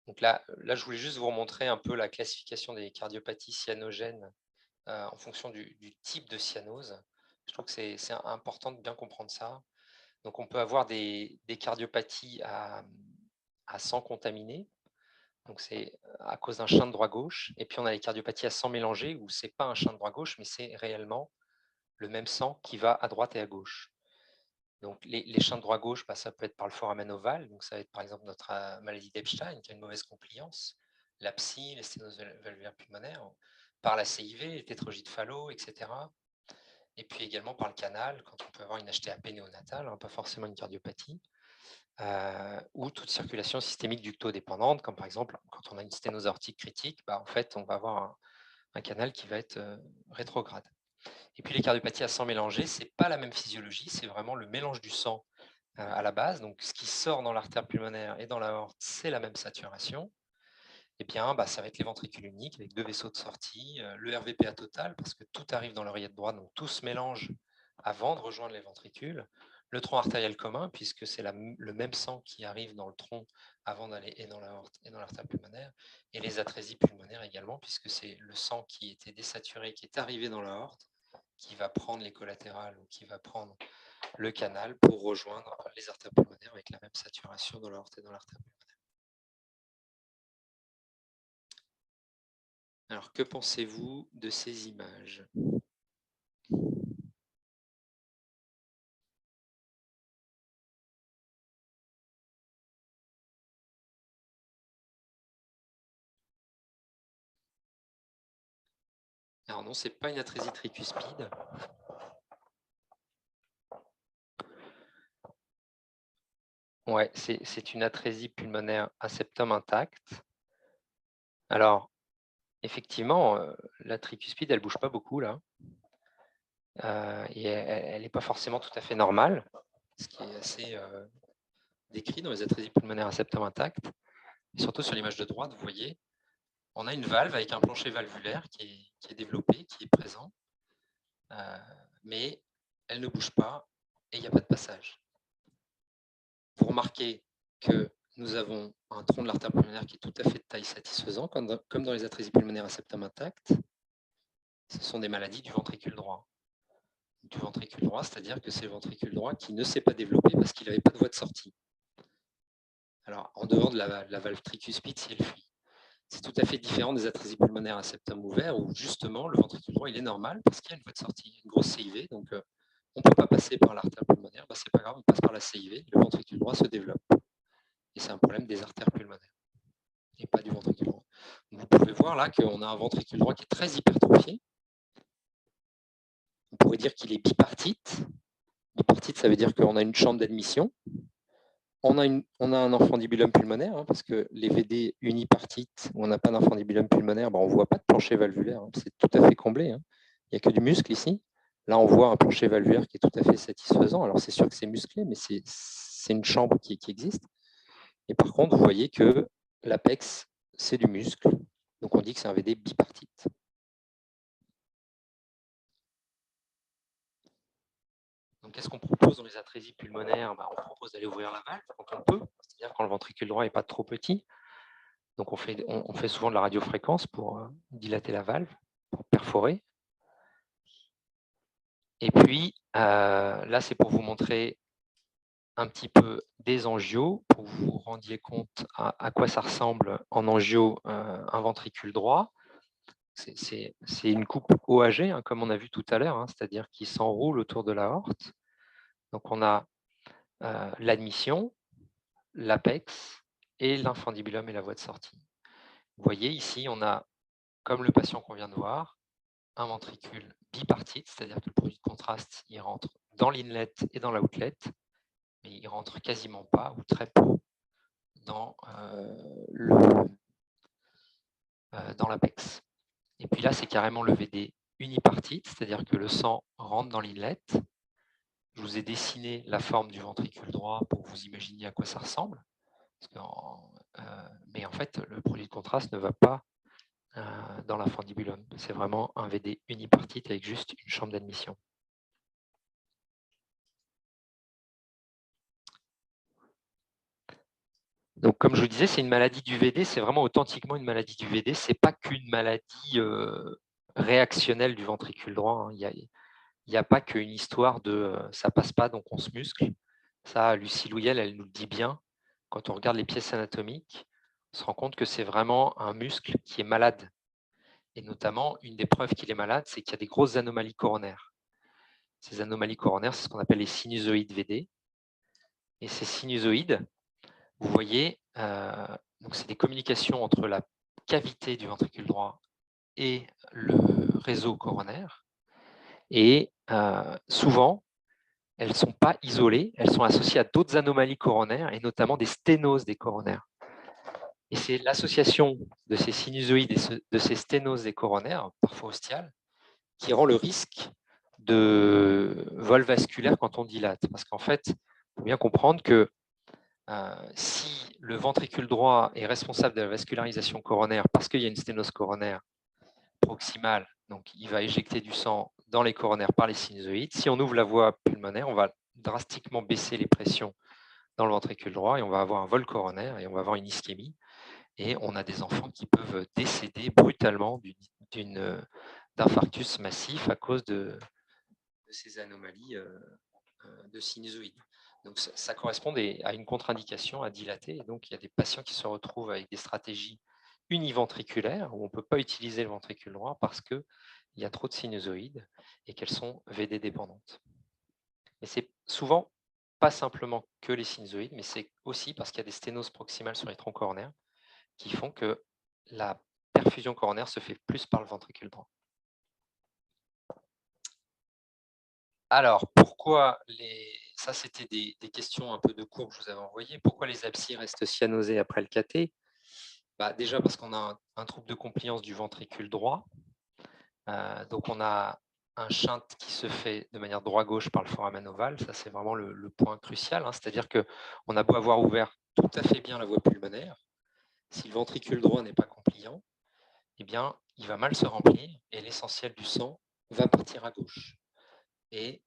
Donc là, je voulais juste vous remontrer un peu la classification des cardiopathies cyanogènes en fonction du type de cyanose. Je trouve que c'est important de bien comprendre ça. Donc on peut avoir des cardiopathies à sang contaminé. Donc c'est à cause d'un shunt droit-gauche. Et puis on a les cardiopathies à sang mélangé où c'est pas un shunt droit-gauche, mais c'est réellement le même sang qui va à droite et à gauche. Donc les shunts droit-gauche, ça peut être par le foramen ovale, donc ça va être par exemple notre maladie d'Epstein qui a une mauvaise compliance, la PSI, les sténoses valvulaires pulmonaires, par la CIV, les tétrogènes Fallot, etc. Et puis également par le canal, quand on peut avoir une HTAP néonatale, pas forcément une cardiopathie, ou toute circulation systémique ductodépendante, comme par exemple quand on a une sténose aortique critique, en fait on va avoir un canal qui va être rétrograde. Et puis les cardiopathies à sang mélangé, ce n'est pas la même physiologie, c'est vraiment le mélange du sang à la base. Donc ce qui sort dans l'artère pulmonaire et dans l'aorte, c'est la même saturation. Et bien, ça va être les ventricules uniques avec 2 vaisseaux de sortie, le RVPA total, parce que tout arrive dans l'oreillette droite, donc tout se mélange avant de rejoindre les ventricules. Le tronc artériel commun, puisque c'est le même sang qui arrive dans le tronc avant d'aller et dans l'aorte et dans l'artère pulmonaire. Et les atrésies pulmonaires également, puisque c'est le sang qui était désaturé, qui est arrivé dans l'aorte, qui va prendre les collatérales ou qui va prendre le canal pour rejoindre les artères pulmonaires avec la même saturation dans l'aorte et dans l'artère pulmonaire. Alors, que pensez-vous de ces images? Alors non, ce n'est pas une atrésie tricuspide. Ouais, c'est une atrésie pulmonaire à septum intact. Alors, effectivement, la tricuspide, elle ne bouge pas beaucoup là. Et elle n'est pas forcément tout à fait normale, ce qui est assez décrit dans les atrésies pulmonaires à septum intact. Et surtout sur l'image de droite, vous voyez, on a une valve avec un plancher valvulaire qui est développé, qui est présent. mais elle ne bouge pas et il n'y a pas de passage. Vous remarquez que nous avons un tronc de l'artère pulmonaire qui est tout à fait de taille satisfaisant, comme dans les atrésies pulmonaires à septum intact. Ce sont des maladies du ventricule droit. Du ventricule droit, c'est-à-dire que c'est le ventricule droit qui ne s'est pas développé parce qu'il n'avait pas de voie de sortie. Alors, en dehors de la valve tricuspide, si elle fuit. C'est tout à fait différent des atrésies pulmonaires à septum ouvert où justement le ventricule droit il est normal parce qu'il y a une voie de sortie, une grosse CIV, donc on ne peut pas passer par l'artère pulmonaire, c'est pas grave, on passe par la CIV, le ventricule droit se développe. Et c'est un problème des artères pulmonaires et pas du ventricule droit. Donc, vous pouvez voir là qu'on a un ventricule droit qui est très hypertrophié. On pourrait dire qu'il est bipartite. Bipartite, ça veut dire qu'on a une chambre d'admission. On a un infundibulum pulmonaire, parce que les VD unipartites, où on n'a pas d'infundibulum pulmonaire, on ne voit pas de plancher valvulaire. C'est tout à fait comblé. Il n'y a que du muscle ici. Là, on voit un plancher valvulaire qui est tout à fait satisfaisant. Alors, c'est sûr que c'est musclé, mais c'est une chambre qui existe. Et par contre, vous voyez que l'apex, c'est du muscle. Donc, on dit que c'est un VD bipartite. Donc, qu'est-ce qu'on propose dans les atrésies pulmonaires? On propose d'aller ouvrir la valve quand on peut, c'est-à-dire quand le ventricule droit n'est pas trop petit. Donc, on fait souvent de la radiofréquence pour dilater la valve, pour perforer. Et puis, là, c'est pour vous montrer un petit peu des angios, pour que vous vous rendiez compte à quoi ça ressemble en angio un ventricule droit. C'est une coupe OAG, comme on a vu tout à l'heure, c'est-à-dire qui s'enroule autour de l'aorte. Donc, on a l'admission, l'apex et l'infundibulum et la voie de sortie. Vous voyez, ici, on a, comme le patient qu'on vient de voir, un ventricule bipartite, c'est-à-dire que le produit de contraste, il rentre dans l'inlet et dans l'outlet, mais il rentre quasiment pas ou très peu dans l'apex. Et puis là, c'est carrément le VD unipartite, c'est-à-dire que le sang rentre dans l'inlet. Je vous ai dessiné la forme du ventricule droit pour que vous imaginiez à quoi ça ressemble. Mais en fait, le produit de contraste ne va pas dans l'infundibulum. C'est vraiment un VD unipartite avec juste une chambre d'admission. Donc, comme je vous disais, c'est une maladie du VD, c'est vraiment authentiquement une maladie du VD. Ce n'est pas qu'une maladie réactionnelle du ventricule droit. Il n'y a pas qu'une histoire de ça passe pas, donc on se muscle. Ça, Lucie Louyel, elle nous le dit bien. Quand on regarde les pièces anatomiques, on se rend compte que c'est vraiment un muscle qui est malade. Et notamment, une des preuves qu'il est malade, c'est qu'il y a des grosses anomalies coronaires. Ces anomalies coronaires, c'est ce qu'on appelle les sinusoïdes VD. Et ces sinusoïdes, vous voyez, c'est des communications entre la cavité du ventricule droit et le réseau coronaire. Et souvent, elles ne sont pas isolées, elles sont associées à d'autres anomalies coronaires et notamment des sténoses des coronaires. Et c'est l'association de ces sinusoïdes et de ces sténoses des coronaires, parfois ostiales, qui rend le risque de vol vasculaire quand on dilate. Parce qu'en fait, il faut bien comprendre que si le ventricule droit est responsable de la vascularisation coronaire parce qu'il y a une sténose coronaire proximale, donc il va éjecter du sang dans les coronaires par les sinusoïdes. Si on ouvre la voie pulmonaire, on va drastiquement baisser les pressions dans le ventricule droit et on va avoir un vol coronaire et on va avoir une ischémie. Et on a des enfants qui peuvent décéder brutalement d'infarctus massif à cause de ces anomalies de sinusoïdes. Donc, ça correspond à une contre-indication à dilater. Et donc, il y a des patients qui se retrouvent avec des stratégies univentriculaires où on ne peut pas utiliser le ventricule droit parce qu'il y a trop de sinusoïdes et qu'elles sont VD dépendantes. Mais c'est souvent pas simplement que les sinusoïdes, mais c'est aussi parce qu'il y a des sténoses proximales sur les troncs coronaires qui font que la perfusion coronaire se fait plus par le ventricule droit. Alors, pourquoi ça c'était des questions un peu de cours que je vous avais envoyées. Pourquoi les abscisses restent cyanosés après le cathé? Déjà parce qu'on a un trouble de compliance du ventricule droit. Donc on a un shunt qui se fait de manière droit-gauche par le foramen ovale. Ça c'est vraiment le point crucial. C'est-à-dire qu'on a beau avoir ouvert tout à fait bien la voie pulmonaire, si le ventricule droit n'est pas compliant, eh bien, il va mal se remplir et l'essentiel du sang va partir à gauche. et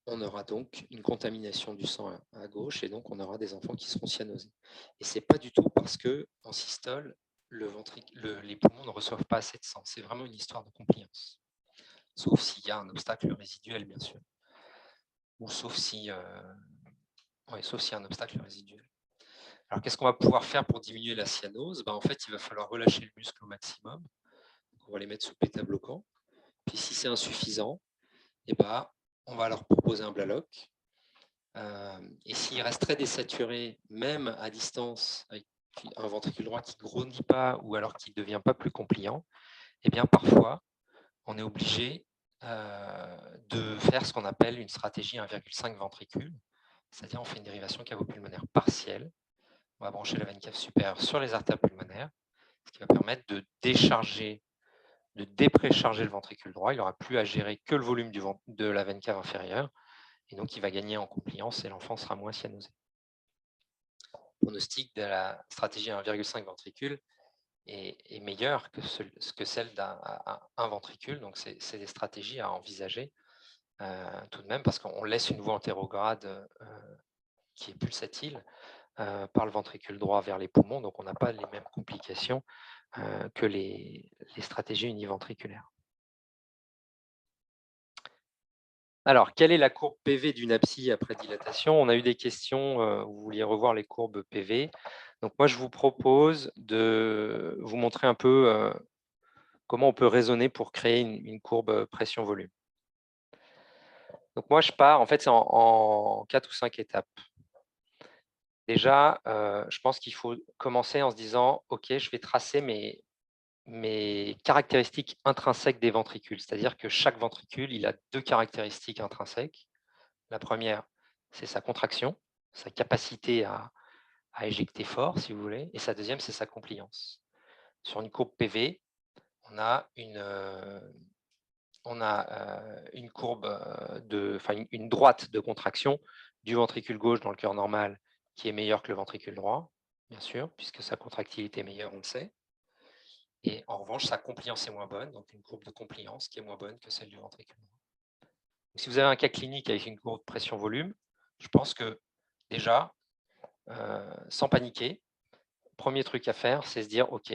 on aura donc une contamination du sang à gauche, et donc on aura des enfants qui seront cyanosés. Et ce n'est pas du tout parce qu'en systole, les poumons ne reçoivent pas assez de sang. C'est vraiment une histoire de compliance. Sauf s'il y a un obstacle résiduel, bien sûr. Ou sauf s'il y a un obstacle résiduel. Alors, qu'est-ce qu'on va pouvoir faire pour diminuer la cyanose? En fait, il va falloir relâcher le muscle au maximum. Donc, on va les mettre sous bêta-bloquant. Puis, si c'est insuffisant, on va leur proposer un Blaloc. Et s'il reste très désaturé, même à distance, avec un ventricule droit qui ne grandit pas ou alors qui ne devient pas plus compliant, parfois, on est obligé de faire ce qu'on appelle une stratégie 1,5 ventricule, c'est-à-dire on fait une dérivation cavo-pulmonaire partielle. On va brancher la veine cave supérieure sur les artères pulmonaires, ce qui va permettre de déprécharger le ventricule droit. Il n'aura plus à gérer que le volume de la veine cave inférieure, et donc il va gagner en compliance et l'enfant sera moins cyanosé. Le pronostic de la stratégie 1,5 ventricule est meilleur que celle d'un ventricule, donc c'est des stratégies à envisager tout de même, parce qu'on laisse une voie antérograde qui est pulsatile par le ventricule droit vers les poumons, donc on n'a pas les mêmes complications que les stratégies univentriculaires. Alors, quelle est la courbe PV d'une APSI après dilatation? On a eu des questions, vous vouliez revoir les courbes PV. Donc moi, je vous propose de vous montrer un peu comment on peut raisonner pour créer une courbe pression-volume. Donc moi, je pars, en fait, c'est en 4 ou 5 étapes. Déjà, je pense qu'il faut commencer en se disant, OK, je vais tracer mes caractéristiques intrinsèques des ventricules. C'est-à-dire que chaque ventricule, il a 2 caractéristiques intrinsèques. La première, c'est sa contraction, sa capacité à éjecter fort, si vous voulez. Et sa deuxième, c'est sa compliance. Sur une courbe PV, on a une courbe une droite de contraction du ventricule gauche dans le cœur normal qui est meilleure que le ventricule droit, bien sûr, puisque sa contractilité est meilleure, on le sait. Et en revanche, sa compliance est moins bonne, donc une courbe de compliance qui est moins bonne que celle du ventricule droit. Donc, si vous avez un cas clinique avec une courbe pression-volume, je pense que déjà, sans paniquer, premier truc à faire, c'est se dire, OK,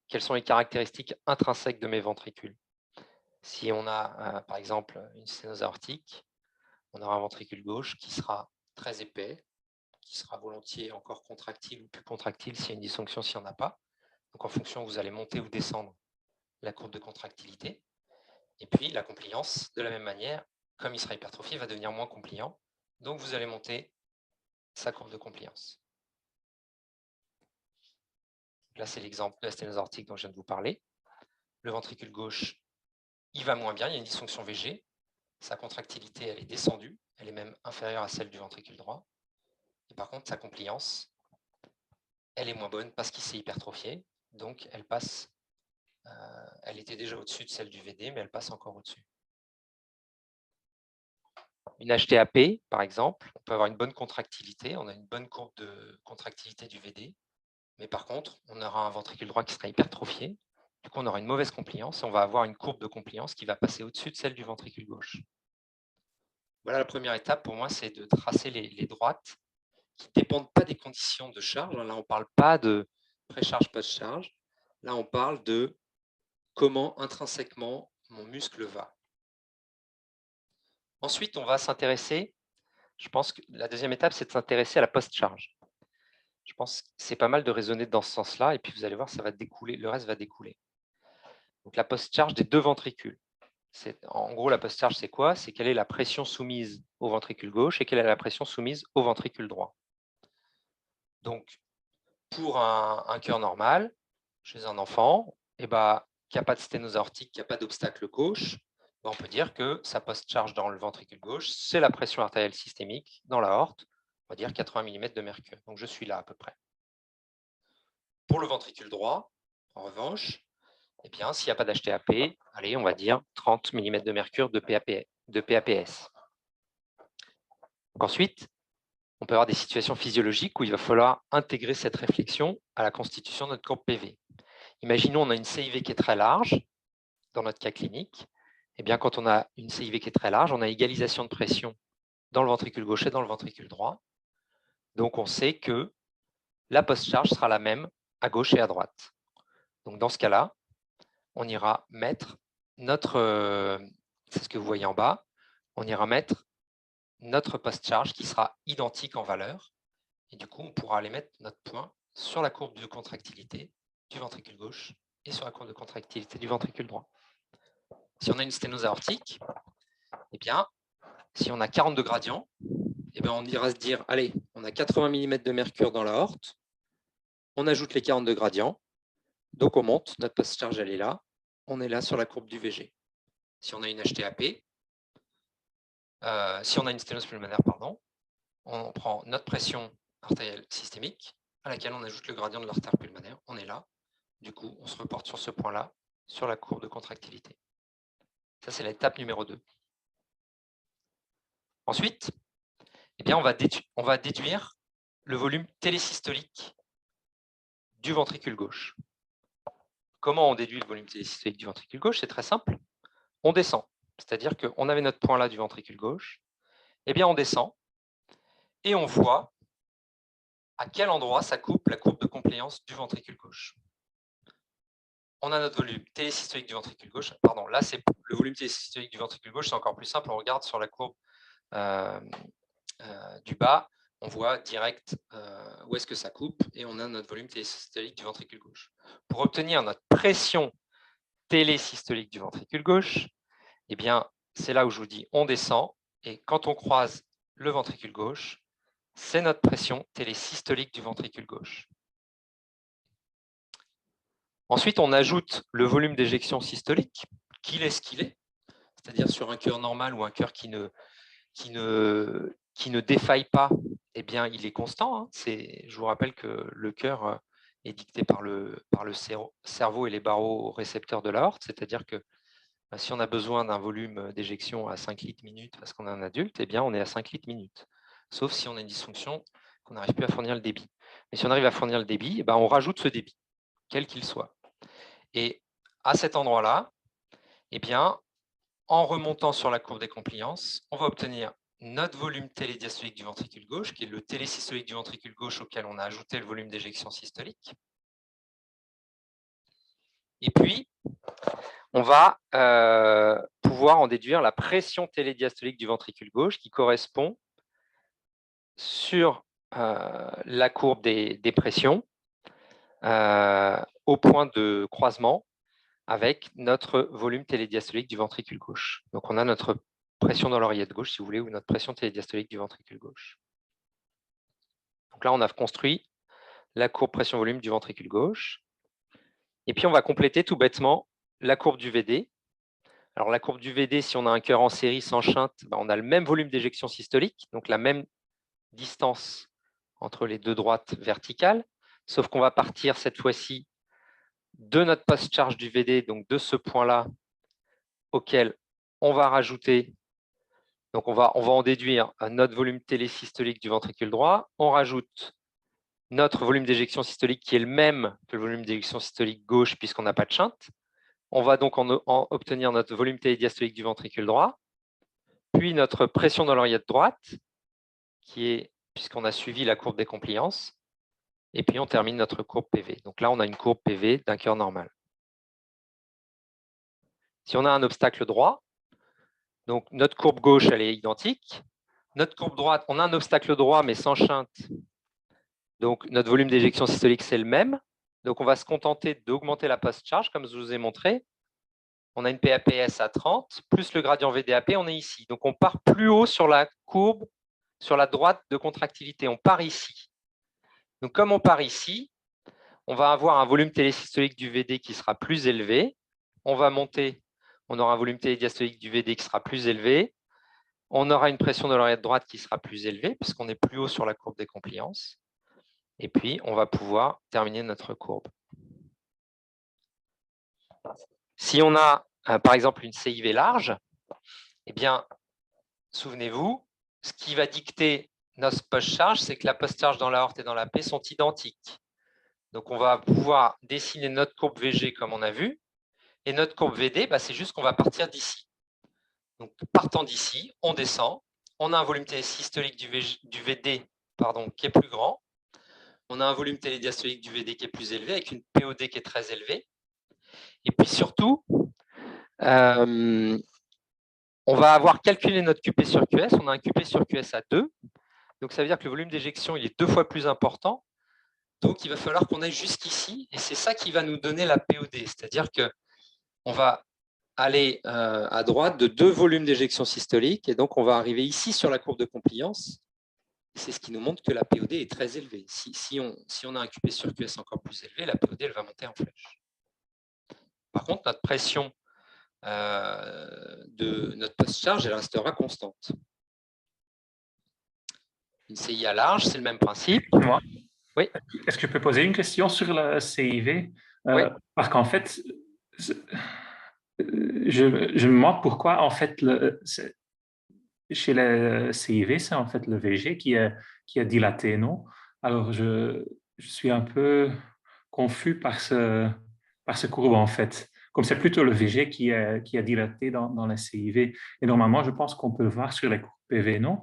quelles sont les caractéristiques intrinsèques de mes ventricules? Si on a, par exemple, une sténose aortique, on aura un ventricule gauche qui sera très épais, qui sera volontiers encore contractile ou plus contractile s'il y a une dysfonction, s'il n'y en a pas. Donc, en fonction, vous allez monter ou descendre la courbe de contractilité. Et puis, la compliance, de la même manière, comme il sera hypertrophié, il va devenir moins compliant. Donc, vous allez monter sa courbe de compliance. Là, c'est l'exemple de la sténose aortique dont je viens de vous parler. Le ventricule gauche, il va moins bien, il y a une dysfonction VG. Sa contractilité, elle est descendue, elle est même inférieure à celle du ventricule droit. Et par contre, sa compliance, elle est moins bonne parce qu'il s'est hypertrophié. Donc, elle passe, elle était déjà au-dessus de celle du VD, mais elle passe encore au-dessus. Une HTAP, par exemple, on peut avoir une bonne contractilité, on a une bonne courbe de contractilité du VD, mais par contre, on aura un ventricule droit qui sera hypertrophié. Du coup, on aura une mauvaise compliance et on va avoir une courbe de compliance qui va passer au-dessus de celle du ventricule gauche. Voilà la première étape pour moi, c'est de tracer les droites qui ne dépendent pas des conditions de charge. Là, on ne parle pas de précharge, post-charge. Là, on parle de comment intrinsèquement mon muscle va. Ensuite, on va s'intéresser, je pense que la deuxième étape, c'est de s'intéresser à la post-charge. Je pense que c'est pas mal de raisonner dans ce sens-là, et puis vous allez voir, ça va découler, le reste va découler. Donc la post-charge des deux ventricules. En gros, la post-charge, c'est quoi? C'est quelle est la pression soumise au ventricule gauche et quelle est la pression soumise au ventricule droit. Donc, pour un cœur normal, chez un enfant, qui n'a pas de sténose aortique, qui n'a pas d'obstacle gauche, on peut dire que sa post-charge dans le ventricule gauche, c'est la pression artérielle systémique dans l'aorte, on va dire 80 mm de mercure. Donc, je suis là à peu près. Pour le ventricule droit, en revanche, s'il n'y a pas d'HTAP, allez, on va dire 30 mm de mercure de PAPS. Donc ensuite, on peut avoir des situations physiologiques où il va falloir intégrer cette réflexion à la constitution de notre courbe PV. Imaginons on a une CIV qui est très large, dans notre cas clinique, Eh bien, quand on a une CIV qui est très large, on a égalisation de pression dans le ventricule gauche et dans le ventricule droit. Donc, on sait que la post-charge sera la même à gauche et à droite. Donc, dans ce cas-là, on ira mettre notre, c'est ce que vous voyez en bas, on ira mettre notre post-charge qui sera identique en valeur. Et du coup, on pourra aller mettre notre point sur la courbe de contractilité du ventricule gauche et sur la courbe de contractilité du ventricule droit. Si on a une sténose aortique, eh bien, si on a 42 gradients, eh bien, on ira se dire, allez, on a 80 mm de mercure dans l'aorte, on ajoute les 42 gradients, donc on monte, notre post-charge, elle est là, on est là sur la courbe du VG. Si on a une HTAP, si on a une sténose pulmonaire, pardon, on prend notre pression artérielle systémique, à laquelle on ajoute le gradient de l'artère pulmonaire, on est là, du coup, on se reporte sur ce point-là, sur la courbe de contractilité. Ça, c'est l'étape numéro 2. Ensuite, eh bien, on va déduire le volume télésystolique du ventricule gauche. Comment on déduit le volume télésystolique du ventricule gauche? C'est très simple. On descend. C'est-à-dire qu'on avait notre point là du ventricule gauche. Eh bien, on descend et on voit à quel endroit ça coupe la courbe de compliance du ventricule gauche. On a notre volume télésystolique du ventricule gauche. Pardon, là, c'est le volume télésystolique du ventricule gauche, c'est encore plus simple. On regarde sur la courbe du bas, on voit direct où est-ce que ça coupe et on a notre volume télésystolique du ventricule gauche. Pour obtenir notre pression télésystolique du ventricule gauche, eh bien, c'est là où je vous dis on descend et quand on croise le ventricule gauche, c'est notre pression télésystolique du ventricule gauche. Ensuite, on ajoute le volume d'éjection systolique, qu'il est ce qu'il est, c'est-à-dire sur un cœur normal ou un cœur qui ne défaille pas, eh bien, il est constant. Je vous rappelle que le cœur est dicté par le cerveau et les barorécepteurs de l'aorte, c'est-à-dire que si on a besoin d'un volume d'éjection à 5 litres minute parce qu'on est un adulte, eh bien, on est à 5 litres minute. Sauf si on a une dysfonction, qu'on n'arrive plus à fournir le débit. Mais si on arrive à fournir le débit, eh bien, on rajoute ce débit, quel qu'il soit. Et à cet endroit-là, eh bien, en remontant sur la courbe des compliances, on va obtenir notre volume télédiastolique du ventricule gauche, qui est le télésystolique du ventricule gauche auquel on a ajouté le volume d'éjection systolique. Et puis, on va pouvoir en déduire la pression télédiastolique du ventricule gauche qui correspond sur la courbe des pressions au point de croisement avec notre volume télédiastolique du ventricule gauche. Donc, on a notre pression dans l'oreillette gauche, si vous voulez, ou notre pression télédiastolique du ventricule gauche. Donc là, on a construit la courbe pression-volume du ventricule gauche. Et puis, on va compléter tout bêtement la courbe du VD. Alors, la courbe du VD, si on a un cœur en série sans shunt, on a le même volume d'éjection systolique, donc la même distance entre les deux droites verticales, sauf qu'on va partir cette fois-ci de notre post-charge du VD, donc de ce point-là, auquel on va rajouter, donc on va en déduire notre volume télésystolique du ventricule droit, on rajoute notre volume d'éjection systolique qui est le même que le volume d'éjection systolique gauche puisqu'on n'a pas de shunt. On va donc en obtenir notre volume télédiastolique du ventricule droit, puis notre pression dans l'oreillette droite, qui est, puisqu'on a suivi la courbe des compliances, et puis on termine notre courbe PV. Donc là, on a une courbe PV d'un cœur normal. Si on a un obstacle droit, donc notre courbe gauche, elle est identique. Notre courbe droite, on a un obstacle droit, mais sans shunt. Donc notre volume d'éjection systolique, c'est le même. Donc on va se contenter d'augmenter la post-charge, comme je vous ai montré. On a une PAPS à 30, plus le gradient VDAP, on est ici. Donc on part plus haut sur la courbe, sur la droite de contractilité. On part ici. Donc comme on part ici, on va avoir un volume télésystolique du VD qui sera plus élevé. On va monter, on aura un volume télédiastolique du VD qui sera plus élevé. On aura une pression de l'oreillette droite qui sera plus élevée, puisqu'on est plus haut sur la courbe des compliances. Et puis, on va pouvoir terminer notre courbe. Si on a, par exemple, une CIV large, eh bien, souvenez-vous, ce qui va dicter notre post-charge, c'est que la post-charge dans l'aorte et dans la P sont identiques. Donc, on va pouvoir dessiner notre courbe VG comme on a vu. Et notre courbe VD, c'est juste qu'on va partir d'ici. Donc, partant d'ici, on descend. On a un volume télésystolique du VD qui est plus grand. On a un volume télédiastolique du VD qui est plus élevé, avec une POD qui est très élevée. Et puis surtout, on va avoir calculé notre QP sur QS. On a un QP sur QS à 2. Donc, ça veut dire que le volume d'éjection il est 2 fois plus important. Donc, il va falloir qu'on aille jusqu'ici. Et c'est ça qui va nous donner la POD. C'est-à-dire qu'on va aller à droite de 2 volumes d'éjection systolique. Et donc, on va arriver ici sur la courbe de compliance. C'est ce qui nous montre que la POD est très élevée. Si on a un QP sur QS encore plus élevé, la POD elle va monter en flèche. Par contre, notre pression de notre post-charge, elle restera constante. Une CIA large, c'est le même principe. Moi, oui. Est-ce que je peux poser une question sur le CIV? Oui. Parce qu'en fait, je me demande pourquoi, en fait, chez le CIV, c'est en fait le VG qui est dilaté, non? Alors, je suis un peu confus par ce courbe, en fait. Comme c'est plutôt le VG qui est dilaté dans la CIV. Et normalement, je pense qu'on peut le voir sur les courbes PV, non?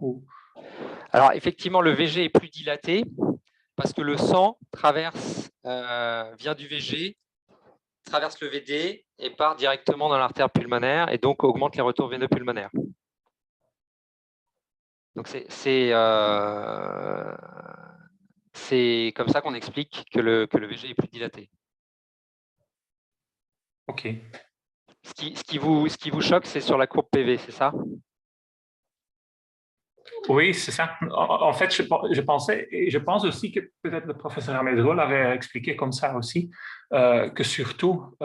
Alors, effectivement, le VG est plus dilaté parce que le sang traverse, vient du VG, traverse le VD et part directement dans l'artère pulmonaire et donc augmente les retours veineux pulmonaires. Donc, c'est comme ça qu'on explique que le VG est plus dilaté. OK. Ce qui vous choque, c'est sur la courbe PV, c'est ça? Oui, c'est ça. En fait, je pensais, et je pense aussi que peut-être le professeur Amedro l'avait expliqué comme ça aussi, que surtout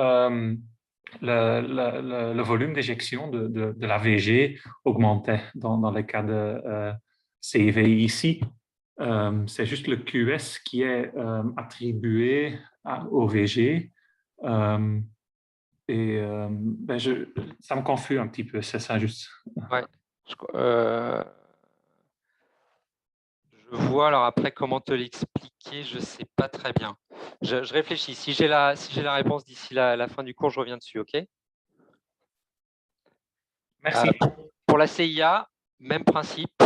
le volume d'éjection de la VG augmentait dans le cas de CIV. Ici, c'est juste le QS qui est attribué au VG. Ben ça me confuse un petit peu, c'est ça juste. Ouais. Je vois, alors après, comment te l'expliquer, je ne sais pas très bien. Je réfléchis. Si j'ai la réponse d'ici la fin du cours, je reviens dessus, OK? Merci. Pour la CIA, même principe.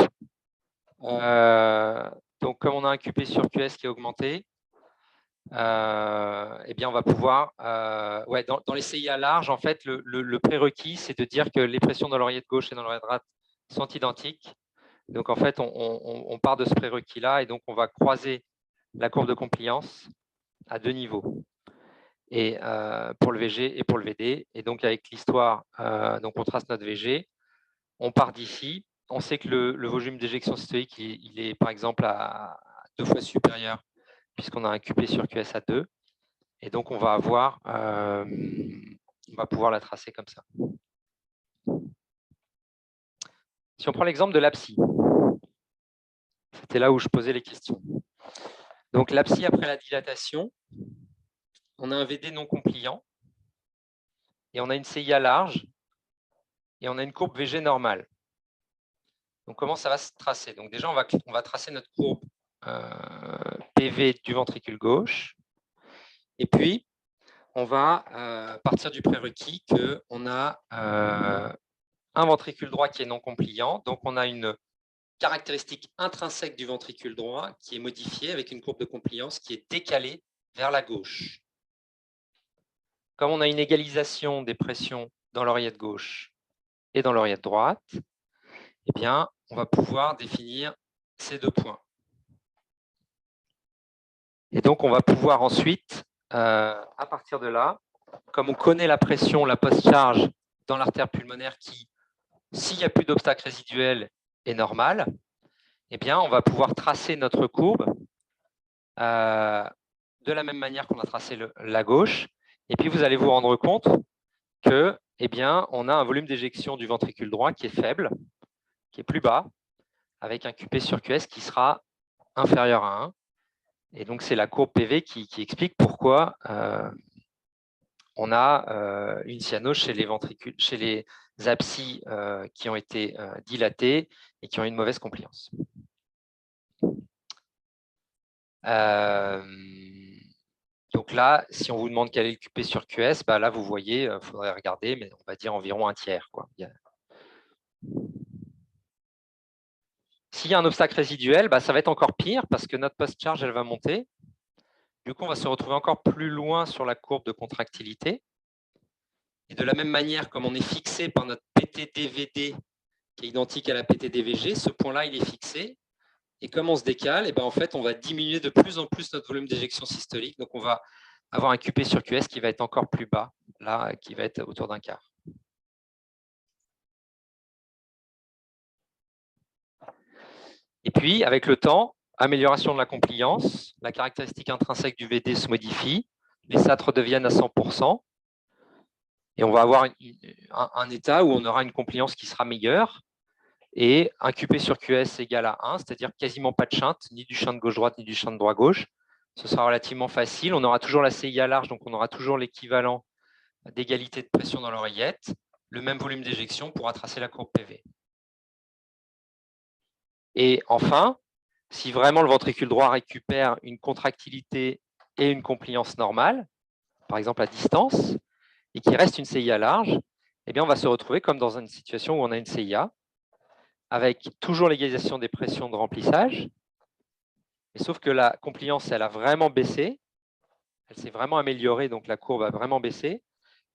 Donc, comme on a un QP sur QS qui est augmenté, eh bien, on va pouvoir… dans les CIA larges, en fait, le prérequis, c'est de dire que les pressions dans l'oreillette gauche et dans l'oreillette droite sont identiques. Donc, en fait, on part de ce prérequis-là et donc, on va croiser la courbe de compliance à 2 niveaux. Et pour le VG et pour le VD. Et donc, avec l'histoire, donc on trace notre VG, on part d'ici. On sait que le volume d'éjection systolique, il est par exemple à 2 fois supérieur, puisqu'on a un QP sur QS à 2. Et donc, on va avoir, on va pouvoir la tracer comme ça. Si on prend l'exemple de l'APSI, c'était là où je posais les questions. Donc, l'APSI après la dilatation, on a un VD non compliant et on a une CIA large et on a une courbe VG normale. Donc, comment ça va se tracer? Donc, déjà, on va tracer notre courbe PV du ventricule gauche. Et puis, on va partir du prérequis qu'on a un ventricule droit qui est non compliant. Donc, on a une caractéristique intrinsèque du ventricule droit qui est modifiée avec une courbe de compliance qui est décalée vers la gauche. Comme on a une égalisation des pressions dans l'oreillette gauche et dans l'oreillette droite, eh bien, on va pouvoir définir ces 2 points. Et donc, on va pouvoir ensuite, à partir de là, comme on connaît la pression, la post-charge dans l'artère pulmonaire qui, s'il n'y a plus d'obstacle résiduel, est normale, eh bien, on va pouvoir tracer notre courbe de la même manière qu'on a tracé la gauche. Et puis, vous allez vous rendre compte que, eh bien, on a un volume d'éjection du ventricule droit qui est faible, qui est plus bas, avec un QP sur QS qui sera inférieur à 1. Et donc, c'est la courbe PV qui explique pourquoi on a une cyanose chez les ventricules, chez les abscies qui ont été dilatés et qui ont une mauvaise compliance. Donc là, si on vous demande quel est le QP sur QS, bah là, vous voyez, il faudrait regarder, mais on va dire environ un tiers, quoi. s'il y a un obstacle résiduel, ça va être encore pire parce que notre post-charge, elle va monter. Du coup, on va se retrouver encore plus loin sur la courbe de contractilité. Et de la même manière, comme on est fixé par notre PT-DVD, qui est identique à la PT-DVG, ce point-là, il est fixé. Et comme on se décale, en fait, on va diminuer de plus en plus notre volume d'éjection systolique. Donc, on va avoir un QP sur QS qui va être encore plus bas, là, qui va être autour d'un quart. Et puis, avec le temps, amélioration de la compliance, la caractéristique intrinsèque du VD se modifie, les SAT redeviennent à 100%, et on va avoir un état où on aura une compliance qui sera meilleure, et un QP sur QS égale à 1, c'est-à-dire quasiment pas de shunt, ni du shunt gauche-droite, ni du shunt droit-gauche. Ce sera relativement facile. On aura toujours la CIA large, donc on aura toujours l'équivalent d'égalité de pression dans l'oreillette. Le même volume d'éjection pourra tracer la courbe PV. Et enfin, si vraiment le ventricule droit récupère une contractilité et une compliance normale, par exemple à distance, et qu'il reste une CIA large, on va se retrouver comme dans une situation où on a une CIA, avec toujours l'égalisation des pressions de remplissage, mais sauf que la compliance, elle a vraiment baissé, elle s'est vraiment améliorée, donc la courbe a vraiment baissé.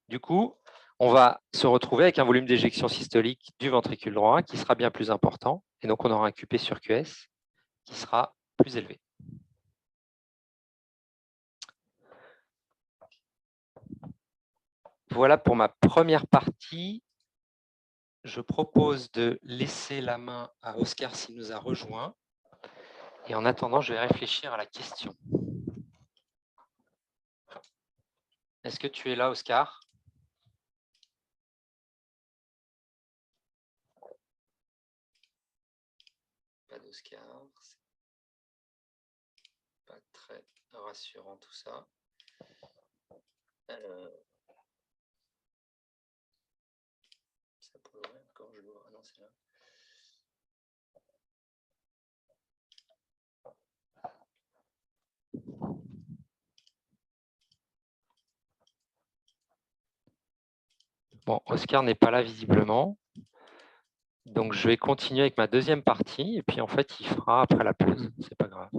Du coup, on va se retrouver avec un volume d'éjection systolique du ventricule droit qui sera bien plus important, et donc on aura un QP sur QS qui sera plus élevé. Voilà pour ma première partie. Je propose de laisser la main à Oscar s'il nous a rejoint. Et en attendant, je vais réfléchir à la question. Est-ce que tu es là, Oscar? Pas d'Oscar. Pas très rassurant tout ça. Alors, ça pourrait encore, je l'ouvre. Ah non, c'est là. Bon, Oscar n'est pas là visiblement. Donc, je vais continuer avec ma deuxième partie. Et puis, en fait, il fera après la pause. C'est pas grave.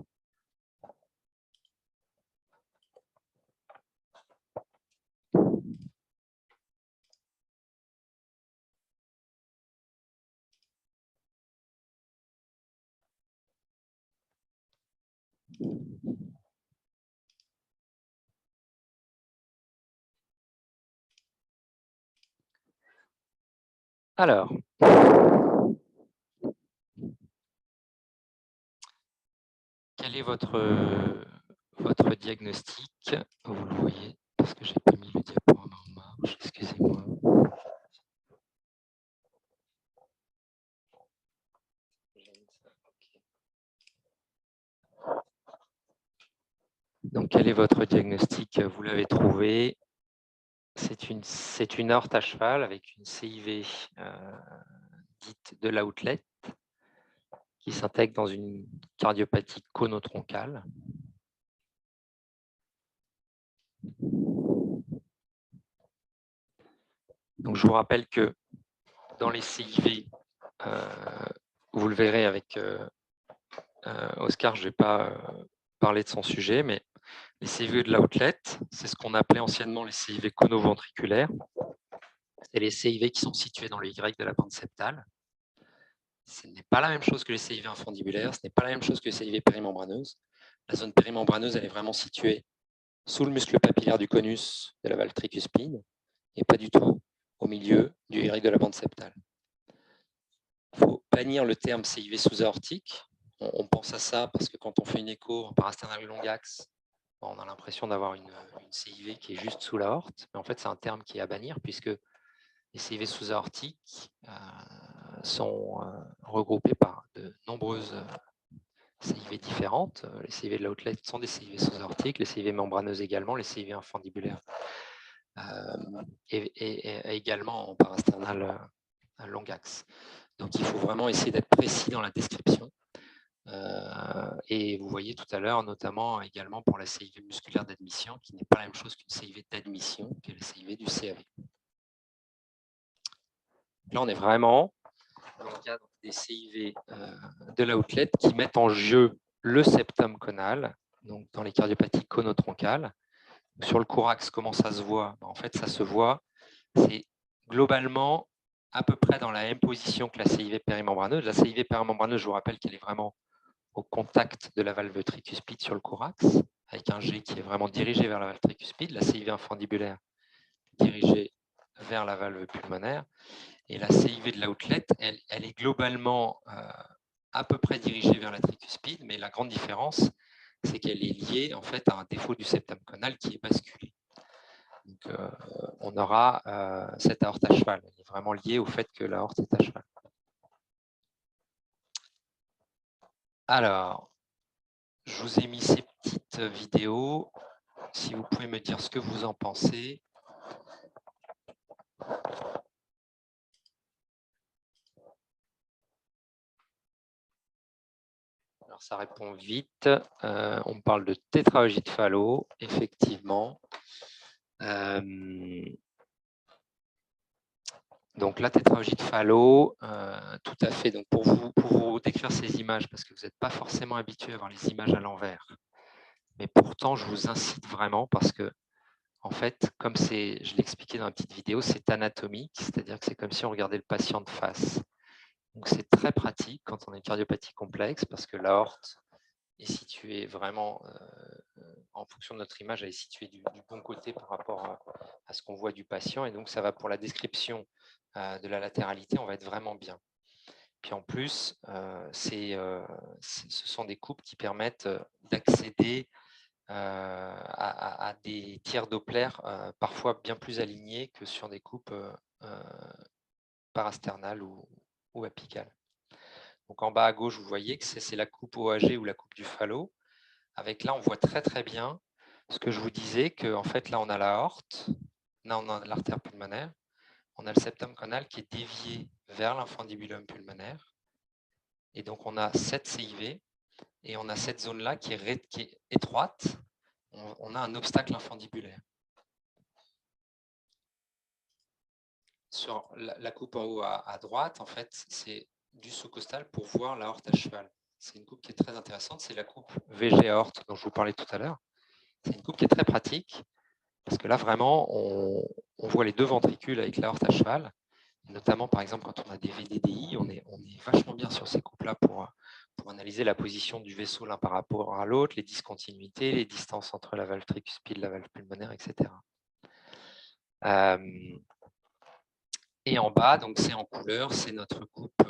Alors, quel est votre diagnostic? Vous le voyez, parce que je n'ai pas mis le diaporama en marche, excusez-moi. Donc, quel est votre diagnostic? Vous l'avez trouvé. C'est une aorte à cheval avec une CIV dite de l'outlet qui s'intègre dans une cardiopathie conotroncale. Donc, je vous rappelle que dans les CIV, vous le verrez avec Oscar, je ne vais pas parler de son sujet, mais les CIV de l'outlet, c'est ce qu'on appelait anciennement les CIV conoventriculaires. C'est les CIV qui sont situés dans le Y de la bande septale. Ce n'est pas la même chose que les CIV infundibulaires, ce n'est pas la même chose que les CIV périmembraneuse. La zone périmembraneuse, elle est vraiment située sous le muscle papillaire du conus de la valve tricuspide et pas du tout au milieu du Y de la bande septale. Il faut bannir le terme CIV sous-aortique. On pense à ça parce que quand on fait une écho en parasternal long axe, on a l'impression d'avoir une CIV qui est juste sous l'aorte, mais en fait, c'est un terme qui est à bannir puisque les CIV sous-aortiques sont regroupés par de nombreuses CIV différentes. Les CIV de l'outlet sont des CIV sous-aortiques, les CIV membraneuses également, les CIV infundibulaires et également en parasternal long axe. Donc, il faut vraiment essayer d'être précis dans la description. Et vous voyez tout à l'heure, notamment également pour la CIV musculaire d'admission, qui n'est pas la même chose qu'une CIV d'admission, qui est la CIV du CAV. Là, on est vraiment dans le cadre des CIV de l'outlet qui mettent en jeu le septum conal, donc dans les cardiopathies conotroncales. Sur le corax, comment ça se voit? En fait, ça se voit, c'est globalement à peu près dans la même position que la CIV périmembraneuse. La CIV périmembraneuse, je vous rappelle qu'elle est vraiment au contact de la valve tricuspide sur le corax, avec un G qui est vraiment dirigé vers la valve tricuspide, la CIV infundibulaire dirigée vers la valve pulmonaire, et la CIV de l'outlet, elle est globalement à peu près dirigée vers la tricuspide, mais la grande différence, c'est qu'elle est liée en fait à un défaut du septum conal qui est basculé. Donc, on aura cette aorte à cheval. Elle est vraiment liée au fait que l'aorte est à cheval. Alors, je vous ai mis ces petites vidéos. Si vous pouvez me dire ce que vous en pensez. Alors, ça répond vite. On parle de tétralogie de Fallot, effectivement. Donc, la tétralogie de Fallot, tout à fait. Donc, pour vous décrire ces images, parce que vous n'êtes pas forcément habitué à voir les images à l'envers, mais pourtant, je vous incite vraiment parce que, en fait, comme je l'expliquais dans la petite vidéo, c'est anatomique, c'est-à-dire que c'est comme si on regardait le patient de face. Donc, c'est très pratique quand on a une cardiopathie complexe parce que l'aorte est située vraiment, en fonction de notre image, elle est située du bon côté par rapport à ce qu'on voit du patient. Et donc, ça va pour la description de la latéralité, on va être vraiment bien. Puis en plus, ce sont des coupes qui permettent d'accéder à des tiers Doppler parfois bien plus alignés que sur des coupes parasternales ou apicales. Donc en bas à gauche, vous voyez que c'est la coupe OAG ou la coupe du Fallot. Avec là, on voit très très bien ce que je vous disais, que en fait là on a l'aorte, là on a l'artère pulmonaire, on a le septum conal qui est dévié vers l'infundibulum pulmonaire. Et donc on a cette CIV et on a cette zone-là qui est étroite. On a un obstacle infundibulaire. Sur la coupe en haut à droite, en fait, c'est du sous-costal pour voir l'aorte à cheval. C'est une coupe qui est très intéressante. C'est la coupe VG aorte dont je vous parlais tout à l'heure. C'est une coupe qui est très pratique parce que là, vraiment, on voit les deux ventricules avec l'aorte à cheval. Notamment, par exemple, quand on a des VDDI, on est vachement bien sur ces coupes-là pour analyser la position du vaisseau l'un par rapport à l'autre, les discontinuités, les distances entre la valve tricuspide, la valve pulmonaire, etc. Et en bas, donc c'est en couleur, c'est notre coupe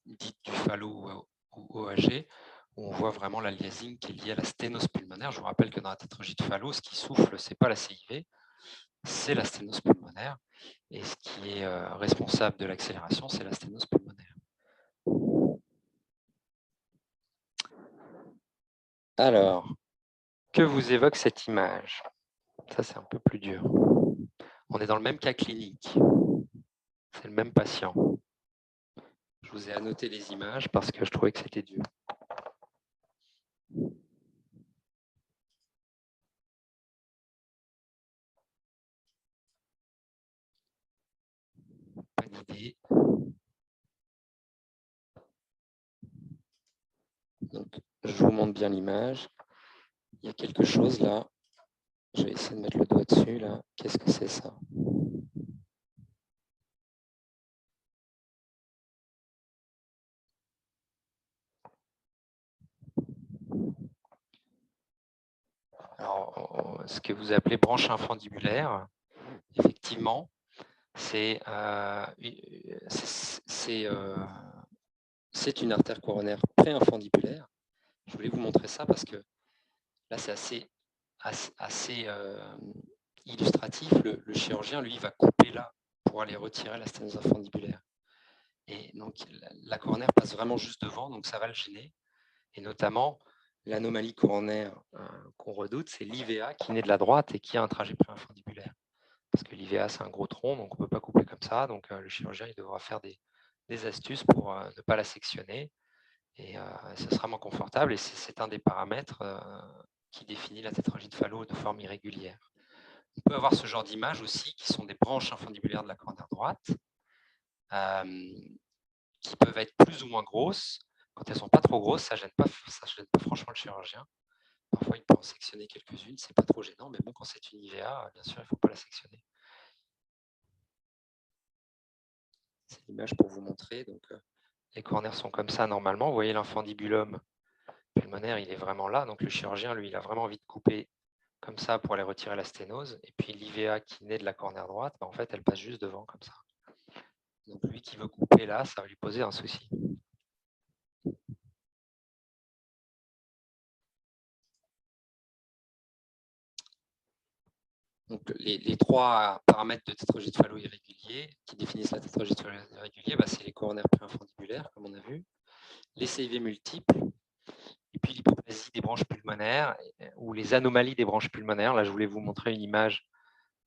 dite du Fallot ou OAG, où on voit vraiment l'aliasing qui est liée à la sténose pulmonaire. Je vous rappelle que dans la tétralogie de Fallot, ce qui souffle, ce n'est pas la CIV, c'est la sténose pulmonaire. Et ce qui est responsable de l'accélération, c'est la sténose pulmonaire. Alors, que vous évoque cette image? Ça, c'est un peu plus dur. On est dans le même cas clinique. C'est le même patient. Je vous ai annoté les images parce que je trouvais que c'était dur. Pas d'idée. Donc, je vous montre bien l'image. Il y a quelque chose là. Je vais essayer de mettre le doigt dessus là. Qu'est-ce que c'est ça? Alors, ce que vous appelez branche infundibulaire, effectivement, c'est une artère coronaire préinfundibulaire. Je voulais vous montrer ça parce que là, c'est assez illustratif. Le chirurgien, lui, va couper là pour aller retirer la sténose infundibulaire. Et donc, la coronaire passe vraiment juste devant, donc ça va le gêner. Et notamment, l'anomalie coronaire qu'on redoute, c'est l'IVA qui naît de la droite et qui a un trajet préinfundibulaire. Parce que l'IVA, c'est un gros tronc, donc on ne peut pas couper comme ça. Donc, le chirurgien, il devra faire des astuces pour ne pas la sectionner. Et ce sera moins confortable. Et c'est un des paramètres qui définit la tétralogie de Fallot de forme irrégulière. On peut avoir ce genre d'images aussi, qui sont des branches infundibulaires de la coronaire droite. qui peuvent être plus ou moins grosses. Quand elles ne sont pas trop grosses, ça ne gêne pas franchement le chirurgien. Parfois, il peut en sectionner quelques-unes, c'est pas trop gênant, mais bon, quand c'est une IVA, bien sûr, il ne faut pas la sectionner. C'est l'image pour vous montrer. Donc, les corners sont comme ça normalement. Vous voyez l'infundibulum pulmonaire, il est vraiment là. Donc, le chirurgien, lui, il a vraiment envie de couper comme ça pour aller retirer la sténose. Et puis, l'IVA qui naît de la cornère droite, en fait, elle passe juste devant comme ça. Donc, lui qui veut couper là, ça va lui poser un souci. Donc, les trois paramètres de tétralogie de Fallot irrégulier qui définissent la tétralogie de Fallot irrégulier, c'est les coronaires préinfundibulaires, comme on a vu, les CIV multiples, et puis l'hypoplasie des branches pulmonaires ou les anomalies des branches pulmonaires. Là, je voulais vous montrer une image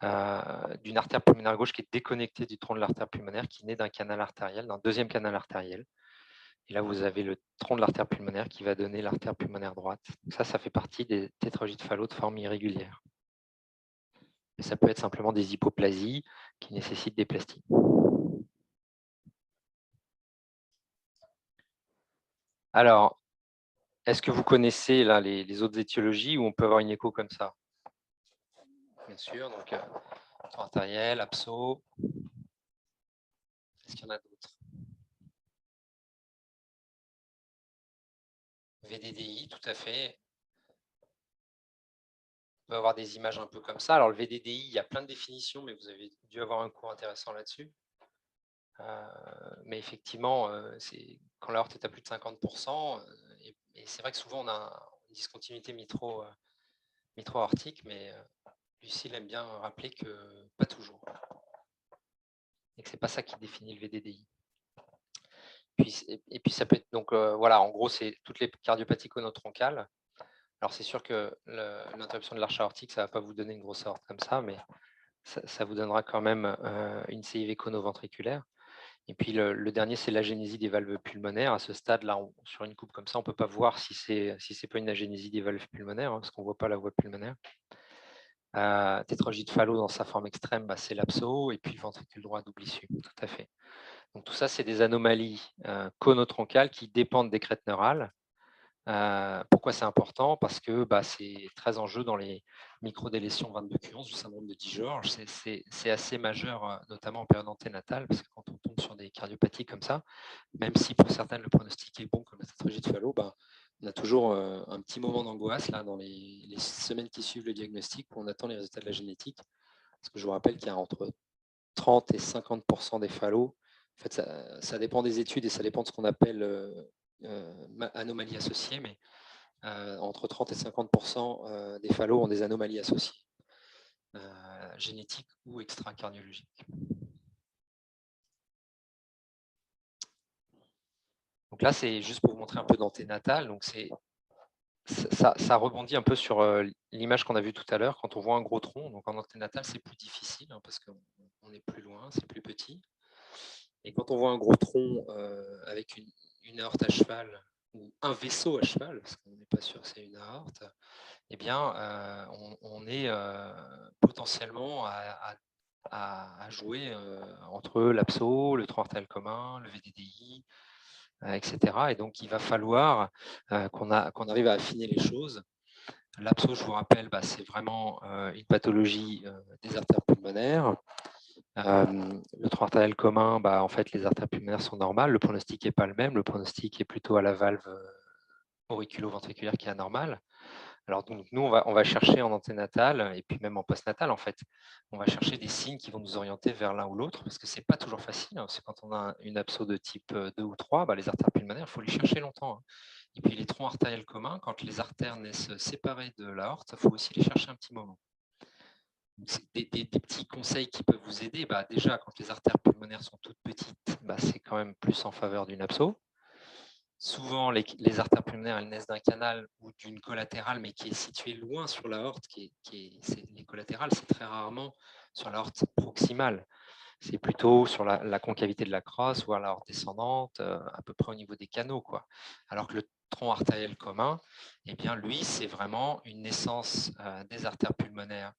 d'une artère pulmonaire gauche qui est déconnectée du tronc de l'artère pulmonaire, qui naît d'un canal artériel, d'un deuxième canal artériel. Et là, vous avez le tronc de l'artère pulmonaire qui va donner l'artère pulmonaire droite. Donc ça fait partie des tétralogies de Fallot de forme irrégulière. Et ça peut être simplement des hypoplasies qui nécessitent des plasties. Alors, est-ce que vous connaissez là, les autres étiologies où on peut avoir une écho comme ça? Bien sûr, donc tronc artériel, absceau. Est-ce qu'il y en a d'autres? VDDI, tout à fait. On peut avoir des images un peu comme ça. Alors, le VDDI, il y a plein de définitions, mais vous avez dû avoir un cours intéressant là-dessus. Mais effectivement, quand l'aorte est à plus de 50%, et c'est vrai que souvent on a une discontinuité mitro-aortique, mais Lucille aime bien rappeler que pas toujours. Et que ce n'est pas ça qui définit le VDDI. Et puis ça peut être, donc voilà, en gros, c'est toutes les cardiopathies conotroncales. Alors c'est sûr que l'interruption de l'arche aortique, ça ne va pas vous donner une grosse aorte comme ça, mais ça vous donnera quand même une CIV conoventriculaire. Et puis le dernier, c'est l'agénésie des valves pulmonaires. À ce stade-là, sur une coupe comme ça, on ne peut pas voir si c'est pas une agénésie des valves pulmonaires, parce qu'on ne voit pas la voie pulmonaire. Tétralogie de Fallot dans sa forme extrême, c'est l'absceau, et puis le ventricule droit double issue, tout à fait. Donc tout ça, c'est des anomalies conotroncales qui dépendent des crêtes neurales. Pourquoi c'est important? Parce que c'est très en jeu dans les microdélétions 22q11 du syndrome de Dijorge. C'est assez majeur, notamment en période anténatale, parce que quand on tombe sur des cardiopathies comme ça, même si pour certaines le pronostic est bon, comme la tétralogie de Fallot, on a toujours un petit moment d'angoisse là dans les semaines qui suivent le diagnostic où on attend les résultats de la génétique. Parce que je vous rappelle qu'il y a entre 30 et 50% des Fallots. En fait, ça dépend des études et ça dépend de ce qu'on appelle anomalies associées, mais entre 30 et 50% des Fallots ont des anomalies associées, génétiques ou extracardiologiques. Donc là, c'est juste pour vous montrer un peu d'anténatal. Donc ça rebondit un peu sur l'image qu'on a vue tout à l'heure. Quand on voit un gros tronc, donc en anténatal, c'est plus difficile parce qu'on est plus loin, c'est plus petit. Et quand on voit un gros tronc avec une aorte à cheval ou un vaisseau à cheval, parce qu'on n'est pas sûr que c'est une aorte, eh bien, on est potentiellement à jouer entre l'absceau, le tronc artériel commun, le VDDI, etc. Et donc, il va falloir qu'on arrive à affiner les choses. L'absceau, je vous rappelle, c'est vraiment une pathologie des artères pulmonaires. Le tronc artériel commun, en fait, les artères pulmonaires sont normales. Le pronostic n'est pas le même. Le pronostic est plutôt à la valve auriculo-ventriculaire qui est anormale. Alors, donc, nous, on va chercher en anténatal et puis même en postnatal, en fait. On va chercher des signes qui vont nous orienter vers l'un ou l'autre parce que ce n'est pas toujours facile. Parce que quand on a une absceau de type 2 ou 3, les artères pulmonaires, il faut les chercher longtemps. Et puis, les troncs artériels communs, quand les artères naissent séparées de l'aorte, il faut aussi les chercher un petit moment. Des petits conseils qui peuvent vous aider. Déjà, quand les artères pulmonaires sont toutes petites, c'est quand même plus en faveur d'une absceau. Souvent, les artères pulmonaires, elles naissent d'un canal ou d'une collatérale, mais qui est située loin sur l'aorte. Les collatérales, c'est très rarement sur l'aorte proximale. C'est plutôt sur la concavité de la crosse ou à l'aorte descendante, à peu près au niveau des canaux, Alors que le tronc artériel commun, eh bien, lui, c'est vraiment une naissance des artères pulmonaires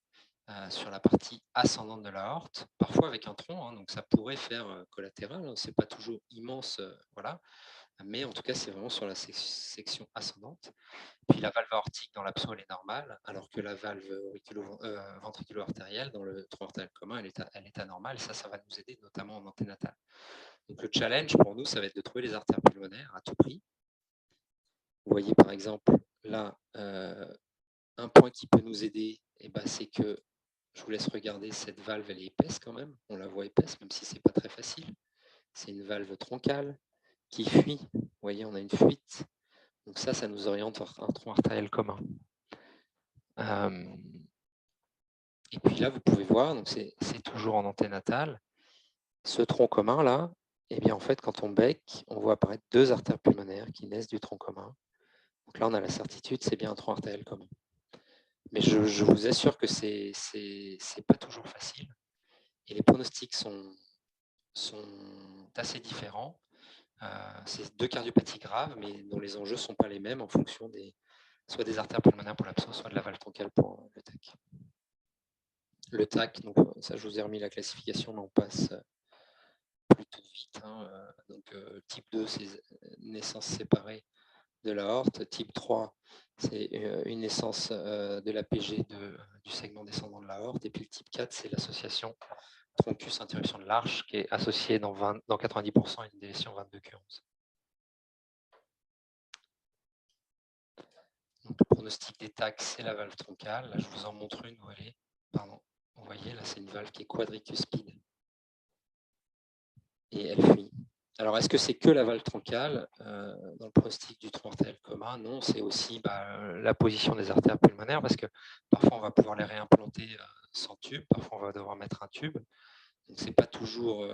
sur la partie ascendante de l'aorte, parfois avec un tronc, hein, donc ça pourrait faire collatéral, hein, c'est pas toujours immense, voilà, mais en tout cas c'est vraiment sur la section ascendante. Puis la valve aortique dans l'abso elle est normale, alors que la valve ventriculo-artérielle dans le tronc artériel commun elle est anormale, et ça va nous aider notamment en anténatal. Donc le challenge pour nous ça va être de trouver les artères pulmonaires à tout prix. Vous voyez par exemple là un point qui peut nous aider, c'est que je vous laisse regarder, cette valve, elle est épaisse quand même. On la voit épaisse, même si ce n'est pas très facile. C'est une valve troncale qui fuit. Vous voyez, on a une fuite. Donc ça nous oriente vers un tronc artériel commun. Et puis là, vous pouvez voir, donc c'est toujours en anténatal. Ce tronc commun là, en fait, quand on bec, on voit apparaître 2 artères pulmonaires qui naissent du tronc commun. Donc là, on a la certitude, c'est bien un tronc artériel commun. Mais je vous assure que c'est pas toujours facile. Et les pronostics sont assez différents. C'est 2 cardiopathies graves, mais dont les enjeux ne sont pas les mêmes en fonction soit des artères pulmonaires pour l'abso, soit de la valve troncale pour le TAC. Le TAC, donc ça je vous ai remis la classification, mais on passe plutôt vite. Donc type 2, c'est naissance séparée de l'aorte. Type 3, c'est une naissance de l'APG du segment descendant de l'aorte. Et puis le type 4, c'est l'association troncus-interruption de l'arche qui est associée dans 90% à une délétion 22q11. Donc, le pronostic des TAC, c'est la valve troncale. Là, je vous en montre une où elle est. Pardon. Vous voyez, là, c'est une valve qui est quadricuspide. Et elle fuit. Alors, est-ce que c'est que la valve troncale dans le pronostic du tronc artériel commun? Non, c'est aussi la position des artères pulmonaires, parce que parfois, on va pouvoir les réimplanter sans tube. Parfois, on va devoir mettre un tube. Donc, ce n'est pas toujours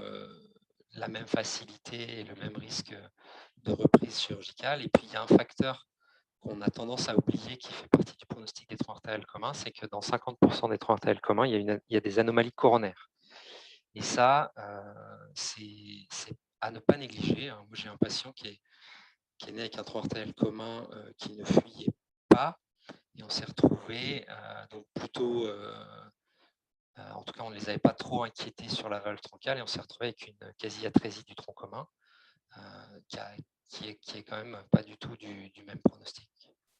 la même facilité et le même risque de reprise chirurgicale. Et puis, il y a un facteur qu'on a tendance à oublier qui fait partie du pronostic des troncs artériels communs, c'est que dans 50% des troncs artériels communs, il y a des anomalies coronaires. Et ça, c'est à ne pas négliger. Moi, j'ai un patient qui est né avec un tronc artériel commun qui ne fuyait pas, et on s'est retrouvé donc plutôt... en tout cas, on ne les avait pas trop inquiétés sur la valve troncale, et on s'est retrouvé avec une quasi-atrésie du tronc commun qui est quand même pas du tout du même pronostic.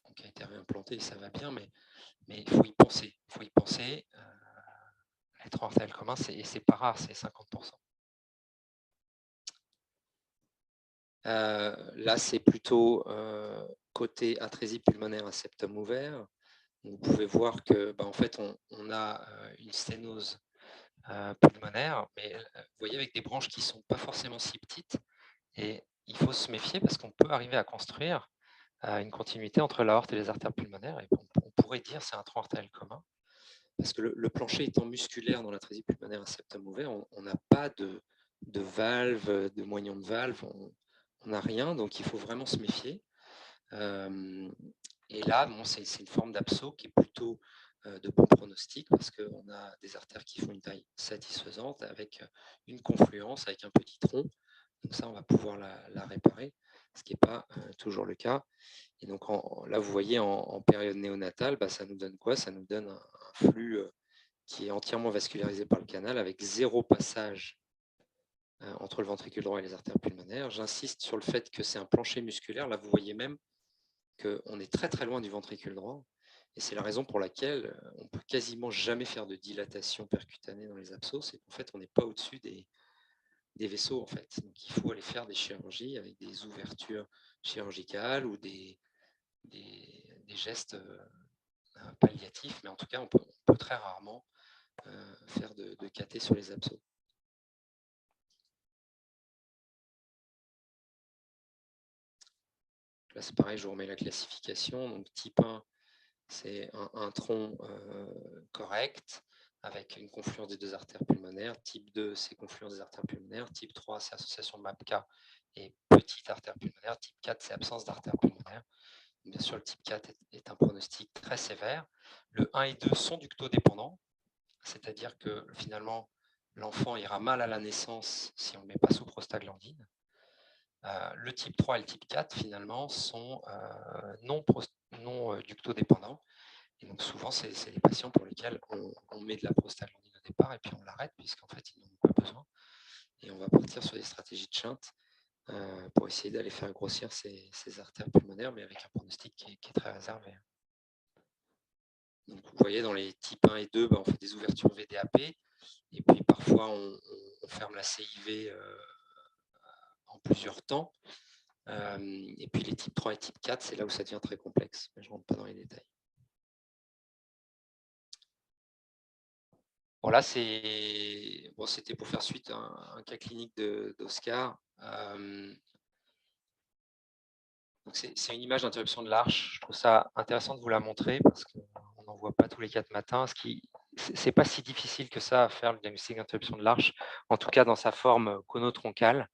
Donc, qui a été réimplanté et ça va bien, mais il faut y penser. Il faut y penser. Les troncs artériels communs, c'est pas rare, c'est 50%. Là, c'est plutôt côté atrésie pulmonaire à septum ouvert. Vous pouvez voir que, en fait, on a une sténose pulmonaire, mais vous voyez, avec des branches qui ne sont pas forcément si petites. Et il faut se méfier parce qu'on peut arriver à construire une continuité entre l'aorte et les artères pulmonaires. Et on pourrait dire que c'est un tronc artériel commun. Parce que le plancher étant musculaire dans l'atrésie pulmonaire à septum ouvert, on n'a pas de valve, de moignon de valve, on n'a rien, donc il faut vraiment se méfier. Et là, c'est une forme d'abso qui est plutôt de bon pronostic parce qu'on a des artères qui font une taille satisfaisante avec une confluence, avec un petit tronc. Donc ça, on va pouvoir la réparer, ce qui n'est pas toujours le cas. Et donc là, vous voyez, en période néonatale, ça nous donne quoi? Ça nous donne un flux qui est entièrement vascularisé par le canal avec 0 passage entre le ventricule droit et les artères pulmonaires. J'insiste sur le fait que c'est un plancher musculaire. Là, vous voyez même qu'on est très très loin du ventricule droit. Et c'est la raison pour laquelle on ne peut quasiment jamais faire de dilatation percutanée dans les abscesses, c'est qu'en fait, on n'est pas au-dessus des vaisseaux. En fait. Donc, il faut aller faire des chirurgies avec des ouvertures chirurgicales ou des gestes palliatifs, mais en tout cas, on peut très rarement faire de cathé sur les abscesses. Là, c'est pareil, je vous remets la classification. Donc, type 1, c'est un tronc correct avec une confluence des 2 artères pulmonaires. Type 2, c'est confluence des artères pulmonaires. Type 3, c'est association MAPK et petite artère pulmonaire. Type 4, c'est absence d'artère pulmonaire. Bien sûr, le type 4 est un pronostic très sévère. Le 1 et 2 sont ductodépendants, c'est-à-dire que finalement, l'enfant ira mal à la naissance si on ne le met pas sous prostaglandine. Le type 3 et le type 4, finalement, sont non ductodépendants. Et donc souvent, c'est les patients pour lesquels on met de la prostaglandine au départ et puis on l'arrête puisqu'en fait, ils n'en ont pas besoin. Et on va partir sur des stratégies de shunt pour essayer d'aller faire grossir ces artères pulmonaires, mais avec un pronostic qui est très réservé. Donc, vous voyez, dans les types 1 et 2, on fait des ouvertures VDAP, et puis parfois on ferme la CIV en plusieurs temps. Et puis les types 3 et type 4, c'est là où ça devient très complexe, mais je ne rentre pas dans les détails. Voilà, c'était pour faire suite à un cas clinique d'Oscar. C'est une image d'interruption de l'arche. Je trouve ça intéressant de vous la montrer parce qu'on n'en voit pas tous les 4 matins. C'est pas si difficile que ça à faire le diagnostic d'interruption de l'arche, en tout cas dans sa forme conotroncale,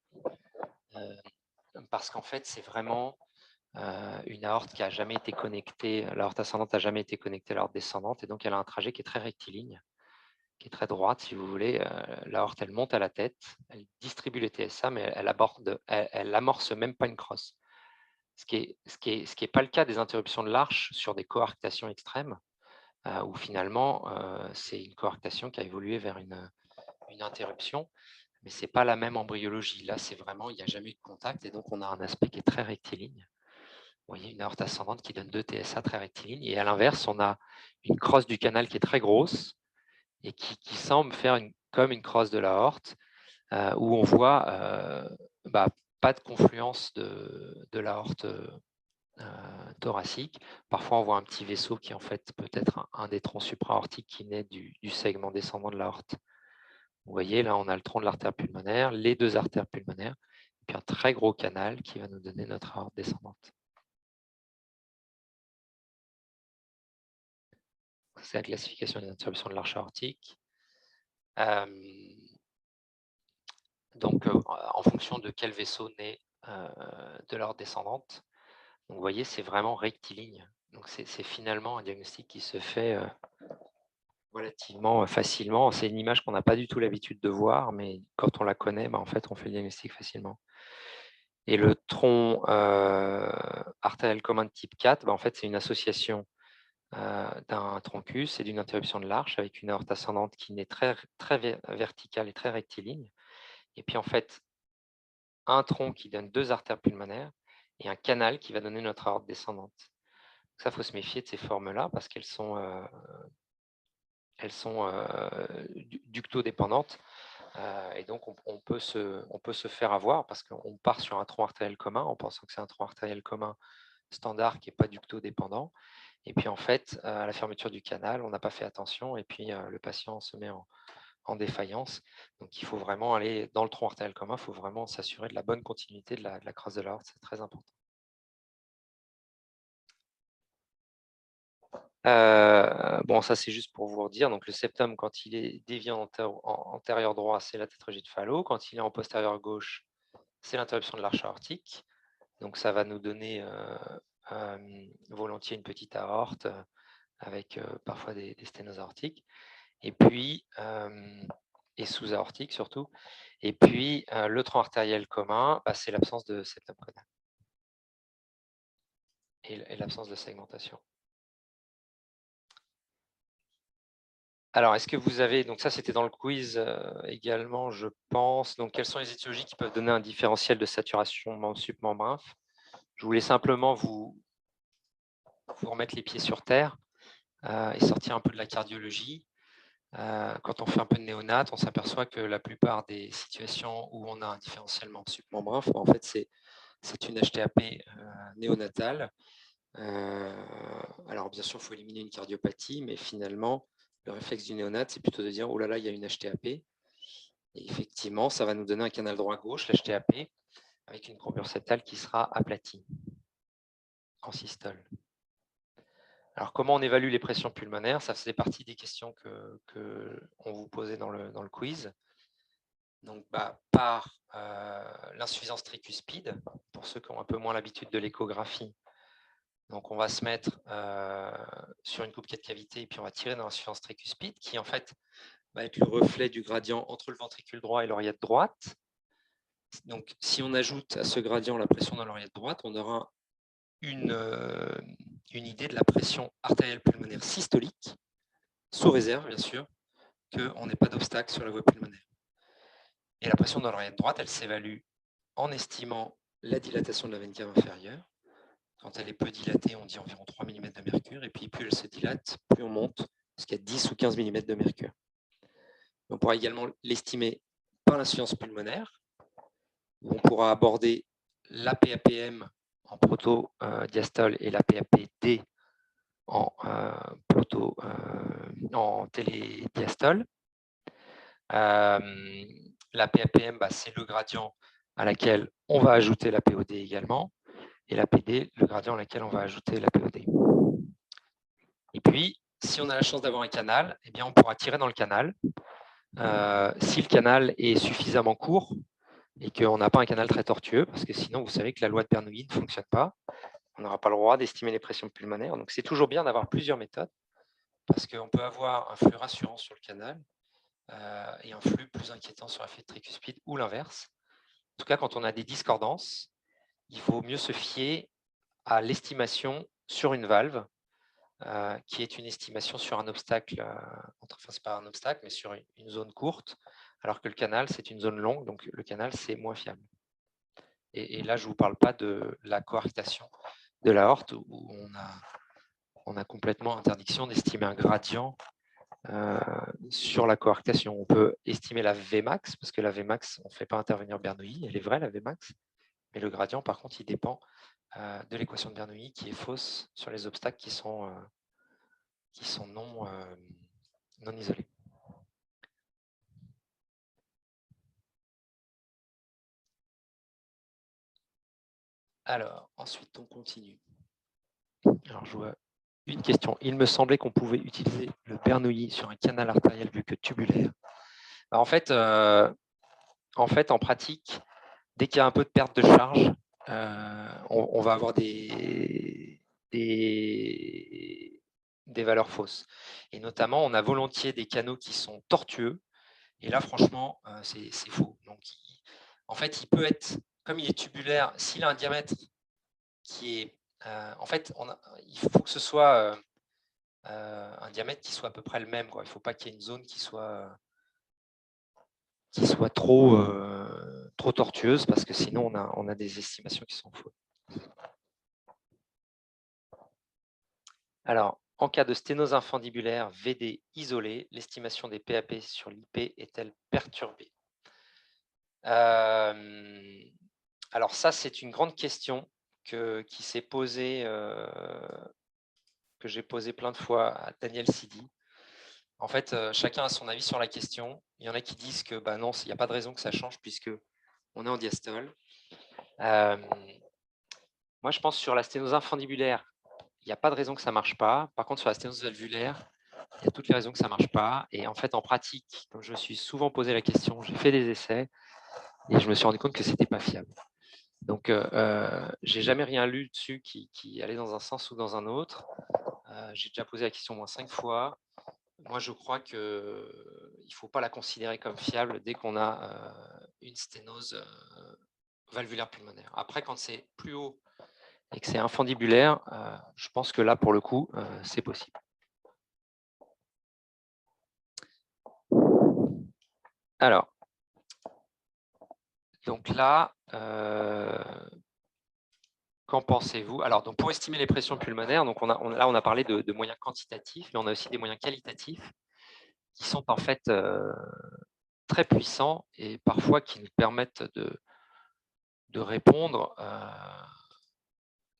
parce qu'en fait, c'est vraiment une aorte qui n'a jamais été connectée, l'aorte ascendante n'a jamais été connectée à l'aorte descendante, et donc elle a un trajet qui est très rectiligne, qui est très droite, si vous voulez. L'aorte, elle monte à la tête, elle distribue les TSA, mais elle amorce même pas une crosse. Ce qui est pas le cas des interruptions de l'arche sur des coarctations extrêmes, où finalement, c'est une coarctation qui a évolué vers une interruption, mais ce n'est pas la même embryologie. Là, c'est vraiment, il n'y a jamais eu de contact, et donc on a un aspect qui est très rectiligne. Vous voyez, une aorte ascendante qui donne 2 TSA très rectilignes, et à l'inverse, on a une crosse du canal qui est très grosse, et qui semble faire comme une crosse de l'aorte, où on voit pas de confluence de l'aorte thoracique. Parfois, on voit un petit vaisseau qui est en fait peut-être un des troncs supraortiques qui naît du segment descendant de l'aorte. Vous voyez, là, on a le tronc de l'artère pulmonaire, les 2 artères pulmonaires, puis un très gros canal qui va nous donner notre aorte descendante. C'est la classification des interruptions de l'arche aortique. Donc, en fonction de quel vaisseau naît de l'aorte descendante. Donc, vous voyez, c'est vraiment rectiligne. Donc, c'est finalement un diagnostic qui se fait relativement facilement. C'est une image qu'on n'a pas du tout l'habitude de voir, mais quand on la connaît, en fait, on fait le diagnostic facilement. Et le tronc artériel commun de type 4, en fait, c'est une association d'un troncus et d'une interruption de l'arche avec une aorte ascendante qui naît très verticale et très rectiligne. Et puis, en fait, un tronc qui donne 2 artères pulmonaires et un canal qui va donner notre aorte descendante. Donc ça, il faut se méfier de ces formes-là parce qu'elles sont ductodépendantes. Et donc, on peut se faire avoir parce qu'on part sur un tronc artériel commun en pensant que c'est un tronc artériel commun standard qui n'est pas ductodépendant. Et puis, en fait, à la fermeture du canal, on n'a pas fait attention et puis le patient se met en défaillance. Donc, il faut vraiment aller dans le tronc artériel commun, il faut vraiment s'assurer de la bonne continuité de la crosse de l'aorte, c'est très important. Bon, ça c'est juste pour vous redire. Donc, le septum, quand il est dévié en antérieur droit, c'est la tétralogie de Fallot. Quand il est en postérieur gauche, c'est l'interruption de l'arche aortique. Donc, ça va nous donner volontiers une petite aorte avec parfois des sténoses aortiques. Et puis, et sous-aortique surtout. Et puis, le tronc artériel commun, c'est l'absence de septum caudal et l'absence de segmentation. Alors, est-ce que vous avez, donc ça c'était dans le quiz également, je pense, donc quelles sont les étiologies qui peuvent donner un différentiel de saturation membre sup, membre inf? Je voulais simplement vous remettre les pieds sur terre et sortir un peu de la cardiologie. Quand on fait un peu de néonat, on s'aperçoit que la plupart des situations où on a un différentiel membre sup, membre inf, en fait c'est une HTAP néonatale. Alors bien sûr, il faut éliminer une cardiopathie, mais finalement, le réflexe du néonat, c'est plutôt de dire « Oh là là, il y a une HTAP ». Et effectivement, ça va nous donner un canal droit-gauche, l'HTAP, avec une courbure septale qui sera aplatie en systole. Alors, comment on évalue les pressions pulmonaires? Ça faisait partie des questions qu'on vous posait dans le quiz. Donc, par l'insuffisance tricuspide, pour ceux qui ont un peu moins l'habitude de l'échographie. Donc, on va se mettre sur une coupe 4 cavités et puis on va tirer dans l'insuffisance tricuspide qui, en fait, va être le reflet du gradient entre le ventricule droit et l'oreillette droite. Donc, si on ajoute à ce gradient la pression dans l'oreillette droite, on aura une idée de la pression artérielle pulmonaire systolique, sous réserve, bien sûr, qu'on n'ait pas d'obstacle sur la voie pulmonaire. Et la pression dans l'oreillette droite, elle s'évalue en estimant la dilatation de la veine cave inférieure. Quand elle est peu dilatée, on dit environ 3 mm de mercure, et puis plus elle se dilate, plus on monte jusqu'à 10 ou 15 mm de mercure. On pourra également l'estimer par l'insuffisance pulmonaire, où on pourra aborder l'APAPM en protodiastole et l'APAPD en télédiastole. L'APAPM, c'est le gradient à laquelle on va ajouter la POD également, et la PD, le gradient à laquelle on va ajouter la POD. Et puis, si on a la chance d'avoir un canal, eh bien, on pourra tirer dans le canal. Si le canal est suffisamment court et qu'on n'a pas un canal très tortueux, parce que sinon, vous savez que la loi de Bernoulli ne fonctionne pas, on n'aura pas le droit d'estimer les pressions pulmonaires. Donc, c'est toujours bien d'avoir plusieurs méthodes, parce qu'on peut avoir un flux rassurant sur le canal et un flux plus inquiétant sur la feuille tricuspide ou l'inverse. En tout cas, quand on a des discordances, il vaut mieux se fier à l'estimation sur une valve, qui est une estimation sur un obstacle, enfin, ce n'est pas un obstacle, mais sur une zone courte, alors que le canal, c'est une zone longue, donc le canal, c'est moins fiable. Et là, je ne vous parle pas de la coarctation de l'aorte, où on a complètement interdiction d'estimer un gradient sur la coarctation. On peut estimer la Vmax, parce que la Vmax, on ne fait pas intervenir Bernoulli, elle est vraie, la Vmax, mais le gradient, par contre, il dépend de l'équation de Bernoulli, qui est fausse sur les obstacles qui sont non isolés. Alors, ensuite, on continue. Alors, je vois une question. Il me semblait qu'on pouvait utiliser le Bernoulli sur un canal artériel vu que tubulaire. Alors, en fait, en pratique, dès qu'il y a un peu de perte de charge, on va avoir des valeurs fausses. Et notamment, on a volontiers des canaux qui sont tortueux. Et là, franchement, c'est faux. Donc, en fait, il peut être, comme il est tubulaire, s'il a un diamètre qui est... en fait, il faut que ce soit un diamètre qui soit à peu près le même, quoi. Il ne faut pas qu'il y ait une zone qui soit trop tortueuse, parce que sinon, on a des estimations qui sont fausses. Alors, en cas de sténose infundibulaire VD isolée, l'estimation des PAP sur l'IP est-elle perturbée? Alors ça, c'est une grande question qui s'est posée, que j'ai posée plein de fois à Daniel Sidi. En fait, chacun a son avis sur la question. Il y en a qui disent que non, il n'y a pas de raison que ça change puisque on est en diastole. Moi, je pense sur la sténose infundibulaire, il n'y a pas de raison que ça ne marche pas. Par contre, sur la sténose valvulaire, il y a toutes les raisons que ça ne marche pas. Et en fait, en pratique, comme je me suis souvent posé la question, j'ai fait des essais et je me suis rendu compte que ce n'était pas fiable. Donc, j'ai jamais rien lu dessus qui allait dans un sens ou dans un autre. J'ai déjà posé la question au moins 5 fois. Moi, je crois qu'il ne faut pas la considérer comme fiable dès qu'on a une sténose valvulaire pulmonaire. Après, quand c'est plus haut et que c'est infundibulaire, je pense que là, pour le coup, c'est possible. Alors, donc là, qu'en pensez-vous? Alors, donc pour estimer les pressions pulmonaires, donc là, on a parlé de moyens quantitatifs, mais on a aussi des moyens qualitatifs qui sont en fait très puissants et parfois qui nous permettent de répondre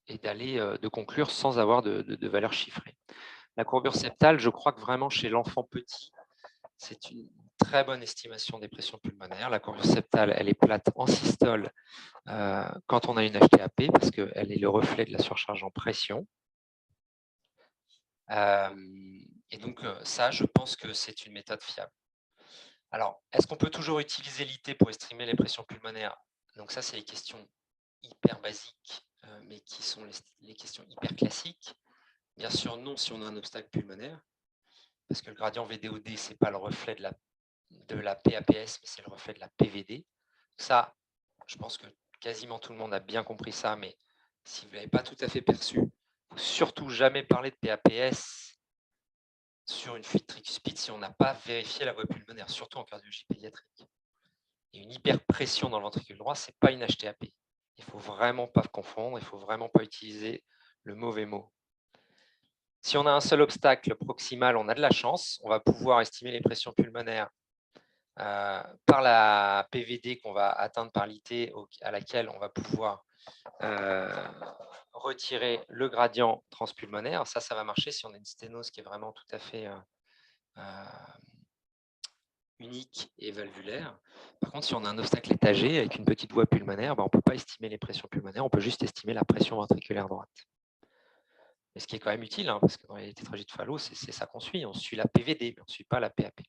et de conclure sans avoir de valeur chiffrée. La courbure septale, je crois que vraiment chez l'enfant petit, c'est une très bonne estimation des pressions pulmonaires. La courbure septale, elle est plate en systole quand on a une HTAP parce qu'elle est le reflet de la surcharge en pression. Et donc ça, je pense que c'est une méthode fiable. Alors, est-ce qu'on peut toujours utiliser l'IT pour estimer les pressions pulmonaires? Donc ça, c'est les questions hyper basiques, mais qui sont les questions hyper classiques. Bien sûr, non, si on a un obstacle pulmonaire, parce que le gradient VDOD, ce n'est pas le reflet de la PAPS, mais c'est le reflet de la PVD. Ça, je pense que quasiment tout le monde a bien compris ça, mais si vous ne l'avez pas tout à fait perçu, il ne faut surtout jamais parler de PAPS sur une fuite tricuspide si on n'a pas vérifié la voie pulmonaire, surtout en cardiologie pédiatrique. Et une hyperpression dans le ventricule droit, ce n'est pas une HTAP. Il ne faut vraiment pas confondre, il ne faut vraiment pas utiliser le mauvais mot. Si on a un seul obstacle proximal, on a de la chance, on va pouvoir estimer les pressions pulmonaires par la PVD qu'on va atteindre par l'IT, à laquelle on va pouvoir retirer le gradient transpulmonaire. Ça va marcher si on a une sténose qui est vraiment tout à fait unique et valvulaire. Par contre, si on a un obstacle étagé avec une petite voie pulmonaire, on ne peut pas estimer les pressions pulmonaires, on peut juste estimer la pression ventriculaire droite. Mais ce qui est quand même utile, parce que dans les tétralogies de Fallot, c'est ça qu'on suit. On suit la PVD, mais on ne suit pas la PAP.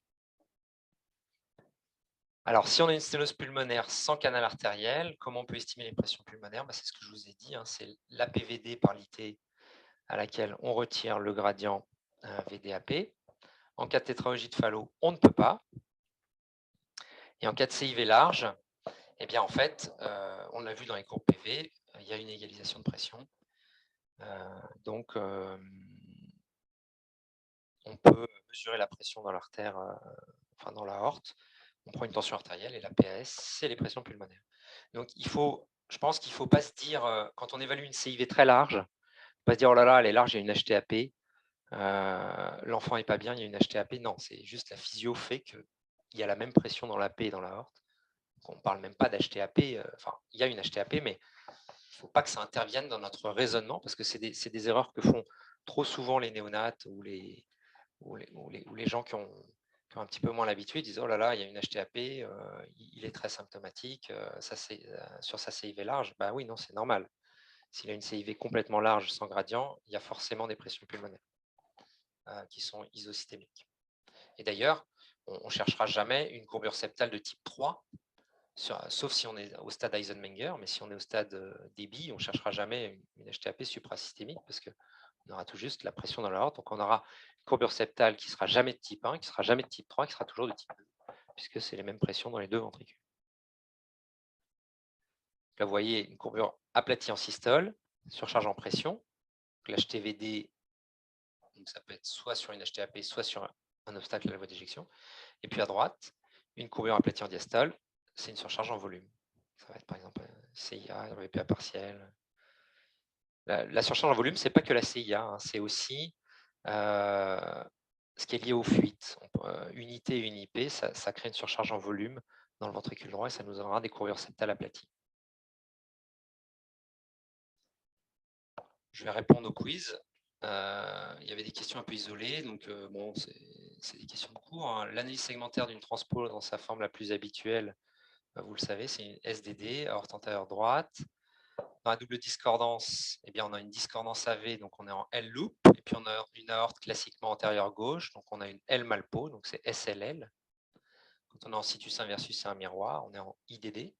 Alors, si on a une sténose pulmonaire sans canal artériel, comment on peut estimer les pressions pulmonaires? C'est ce que je vous ai dit, c'est la PVD par l'IT à laquelle on retire le gradient VDAP. En cas de tétralogie de Fallot, on ne peut pas. Et en cas de CIV large, eh bien, en fait, on l'a vu dans les courbes PV, il y a une égalisation de pression. Donc, on peut mesurer la pression dans l'artère, enfin dans l'aorte. On prend une tension artérielle et la PAS, c'est les pressions pulmonaires. Donc, je pense qu'il ne faut pas se dire, quand on évalue une CIV très large, pas se dire, oh là là, elle est large, il y a une HTAP, l'enfant n'est pas bien, il y a une HTAP. Non, c'est juste la physio fait qu'il y a la même pression dans la P et dans l'aorte. On ne parle même pas d'HTAP, enfin, il y a une HTAP, mais il ne faut pas que ça intervienne dans notre raisonnement, parce que c'est des erreurs que font trop souvent les néonates ou les gens qui ont un petit peu moins l'habitude, disent « Oh là là, il y a une HTAP, il est très symptomatique, sur sa CIV large. » Bah oui, non, c'est normal. S'il a une CIV complètement large, sans gradient, il y a forcément des pressions pulmonaires qui sont isosystémiques. Et d'ailleurs, on ne cherchera jamais une courbure septale de type 3, sauf si on est au stade Eisenmenger, mais si on est au stade débit, on ne cherchera jamais une HTAP suprasystémique, parce qu'on aura tout juste la pression dans l'aorte. Donc on aura une courbure septale qui ne sera jamais de type 1, qui ne sera jamais de type 3, qui sera toujours de type 2, puisque c'est les mêmes pressions dans les deux ventricules. Là, vous voyez une courbure aplatie en systole, surcharge en pression. L'HTVD, ça peut être soit sur une HTAP, soit sur un obstacle à la voie d'éjection. Et puis à droite, une courbure aplatie en diastole, c'est une surcharge en volume. Ça va être par exemple CIA, VPA partiel. La surcharge en volume, ce n'est pas que la CIA, c'est aussi ce qui est lié aux fuites. Une IT et une IP, ça crée une surcharge en volume dans le ventricule droit et ça nous donnera des courbures septales aplaties. Je vais répondre au quiz. Il y avait des questions un peu isolées, donc bon, c'est des questions de cours. L'analyse segmentaire d'une transpose dans sa forme la plus habituelle, vous le savez, c'est une SDD, aorte antérieure droite. Dans la double discordance, eh bien, on a une discordance AV, donc on est en L-loop, et puis on a une aorte classiquement antérieure gauche, donc on a une L-malpo, donc c'est SLL. Quand on est en situs inversus, c'est un miroir, on est en IDD.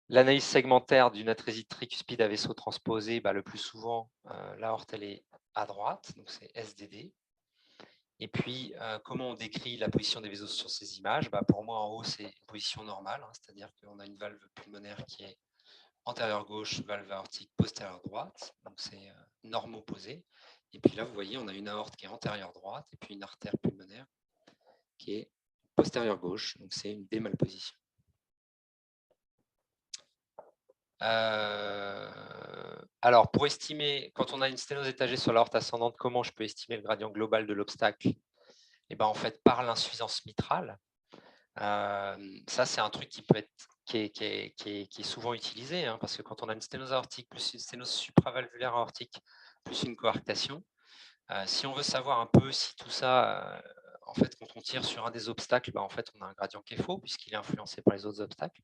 L'analyse segmentaire d'une atrésie tricuspide à vaisseau transposé, le plus souvent, l'aorte elle est à droite, donc c'est SDD. Et puis, comment on décrit la position des vaisseaux sur ces images? Pour moi, en haut, c'est une position normale, c'est-à-dire qu'on a une valve pulmonaire qui est antérieure gauche, valve aortique postérieure droite, donc c'est norme-opposée. Et puis là, vous voyez, on a une aorte qui est antérieure droite et puis une artère pulmonaire qui est postérieure gauche, donc c'est une démalposition. Alors, pour estimer, quand on a une sténose étagée sur l'aorte ascendante, comment je peux estimer le gradient global de l'obstacle? Et en fait, par l'insuffisance mitrale. Ça, c'est un truc qui peut être qui est souvent utilisé, parce que quand on a une sténose aortique plus une sténose supravalvulaire aortique plus une coarctation, si on veut savoir un peu si tout ça, en fait, quand on tire sur un des obstacles, en fait, on a un gradient qui est faux puisqu'il est influencé par les autres obstacles.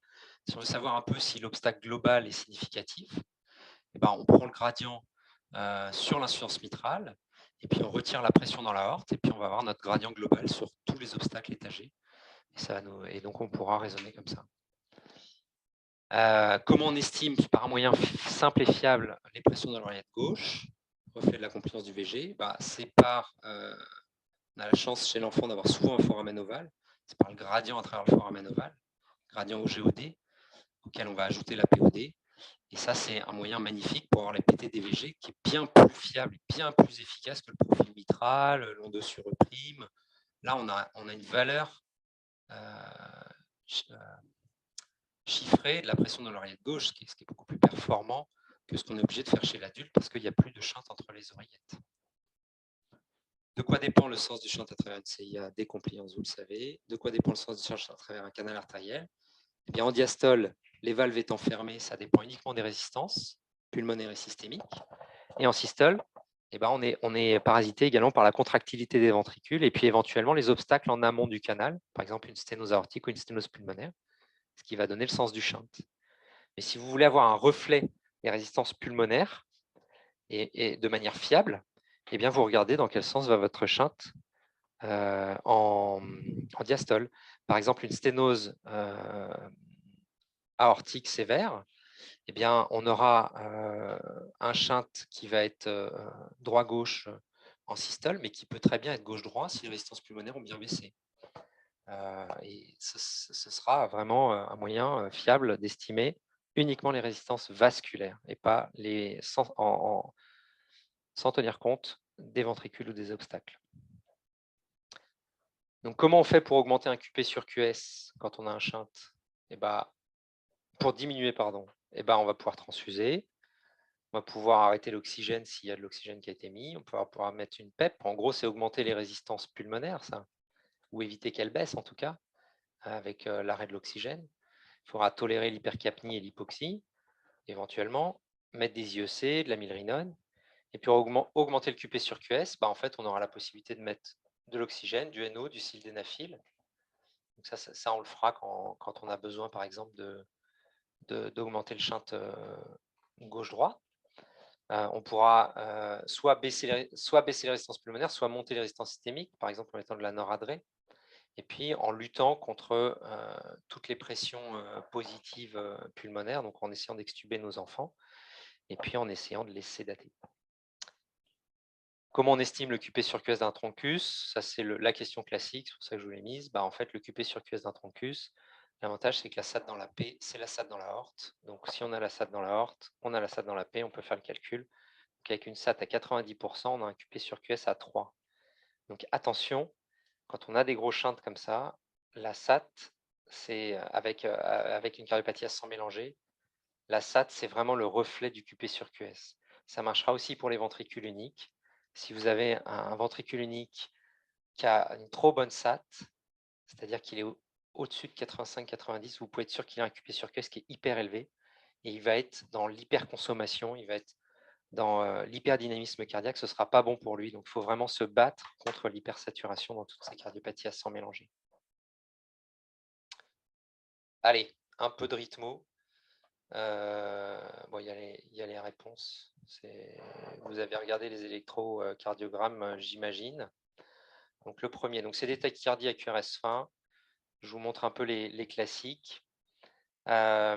Si on veut savoir un peu si l'obstacle global est significatif, on prend le gradient sur l'insuffisance mitrale et puis on retire la pression dans l'aorte et puis on va avoir notre gradient global sur tous les obstacles étagés. Et donc, on pourra raisonner comme ça. Comment on estime par un moyen simple et fiable les pressions dans l'oreillette gauche, reflet de la compliance du VG? C'est par, on a la chance chez l'enfant d'avoir souvent un foramen ovale, c'est par le gradient à travers le foramen ovale, gradient au GOD, auquel on va ajouter la POD. Et ça, c'est un moyen magnifique pour avoir la PT-DVG qui est bien plus fiable, bien plus efficace que le profil mitral, l'onde sur E'. Là, on a une valeur chiffrée de la pression de l'oreillette gauche, ce qui est beaucoup plus performant que ce qu'on est obligé de faire chez l'adulte parce qu'il n'y a plus de shunt entre les oreillettes. De quoi dépend le sens du shunt à travers une CIA décompliance, vous le savez. De quoi dépend le sens du shunt à travers un canal artériel? Eh bien, en diastole, les valves étant fermées, ça dépend uniquement des résistances pulmonaires et systémiques. Et en systole, eh ben, on est parasité également par la contractilité des ventricules et puis éventuellement les obstacles en amont du canal, par exemple une sténose aortique ou une sténose pulmonaire, ce qui va donner le sens du shunt. Mais si vous voulez avoir un reflet des résistances pulmonaires et de manière fiable, eh bien, vous regardez dans quel sens va votre shunt en diastole. Par exemple, une sténose aortique sévère, eh bien, on aura un shunt qui va être droit-gauche en systole, mais qui peut très bien être gauche-droit si les résistances pulmonaires ont bien baissé. Et ce sera vraiment un moyen fiable d'estimer uniquement les résistances vasculaires et pas sans tenir compte des ventricules ou des obstacles. Donc, comment on fait pour augmenter un QP sur QS quand on a un shunt? Eh ben, pour diminuer, pardon, eh ben, on va pouvoir transfuser. On va pouvoir arrêter l'oxygène s'il y a de l'oxygène qui a été mis. On va pouvoir mettre une PEP. En gros, c'est augmenter les résistances pulmonaires, ça, ou éviter qu'elles baissent en tout cas, avec l'arrêt de l'oxygène. Il faudra tolérer l'hypercapnie et l'hypoxie, éventuellement, mettre des IEC, de la milrinone. Et puis augmenter le QP sur QS, bah, en fait, on aura la possibilité de mettre de l'oxygène, du NO, du sildenafil. Donc ça, on le fera quand on a besoin, par exemple, d'augmenter le shunt gauche-droit. On pourra soit baisser les résistances pulmonaires, soit monter les résistances systémiques, par exemple en mettant de la noradré, et puis en luttant contre toutes les pressions positives pulmonaires, donc en essayant d'extuber nos enfants, et puis en essayant de les sédater. Comment on estime le QP sur QS d'un troncus? Ça, c'est la question classique, c'est pour ça que je vous l'ai mise. En fait, le QP sur QS d'un troncus, l'avantage, c'est que la SAT dans la P, c'est la SAT dans la aorte. Donc, si on a la SAT dans la aorte, on a la SAT dans la P, on peut faire le calcul. Donc, avec une SAT à 90%, on a un QP sur QS à 3. Donc, attention, quand on a des gros shunts comme ça, la SAT, c'est avec une cardiopathie à sang mélangé, la SAT, c'est vraiment le reflet du QP sur QS. Ça marchera aussi pour les ventricules uniques. Si vous avez un ventricule unique qui a une trop bonne SAT, c'est-à-dire qu'il est au-dessus de 85-90, vous pouvez être sûr qu'il a un QP sur QS qui est hyper élevé et il va être dans l'hyperconsommation, il va être dans l'hyperdynamisme cardiaque, ce ne sera pas bon pour lui. Donc, il faut vraiment se battre contre l'hypersaturation dans toutes ces cardiopathies à sang mélangé. Allez, un peu de rythmo. Bon, il y a les réponses. Vous avez regardé les électrocardiogrammes, j'imagine. Donc, le premier, c'est des tachycardies à QRS fin. Je vous montre un peu les classiques. Ça,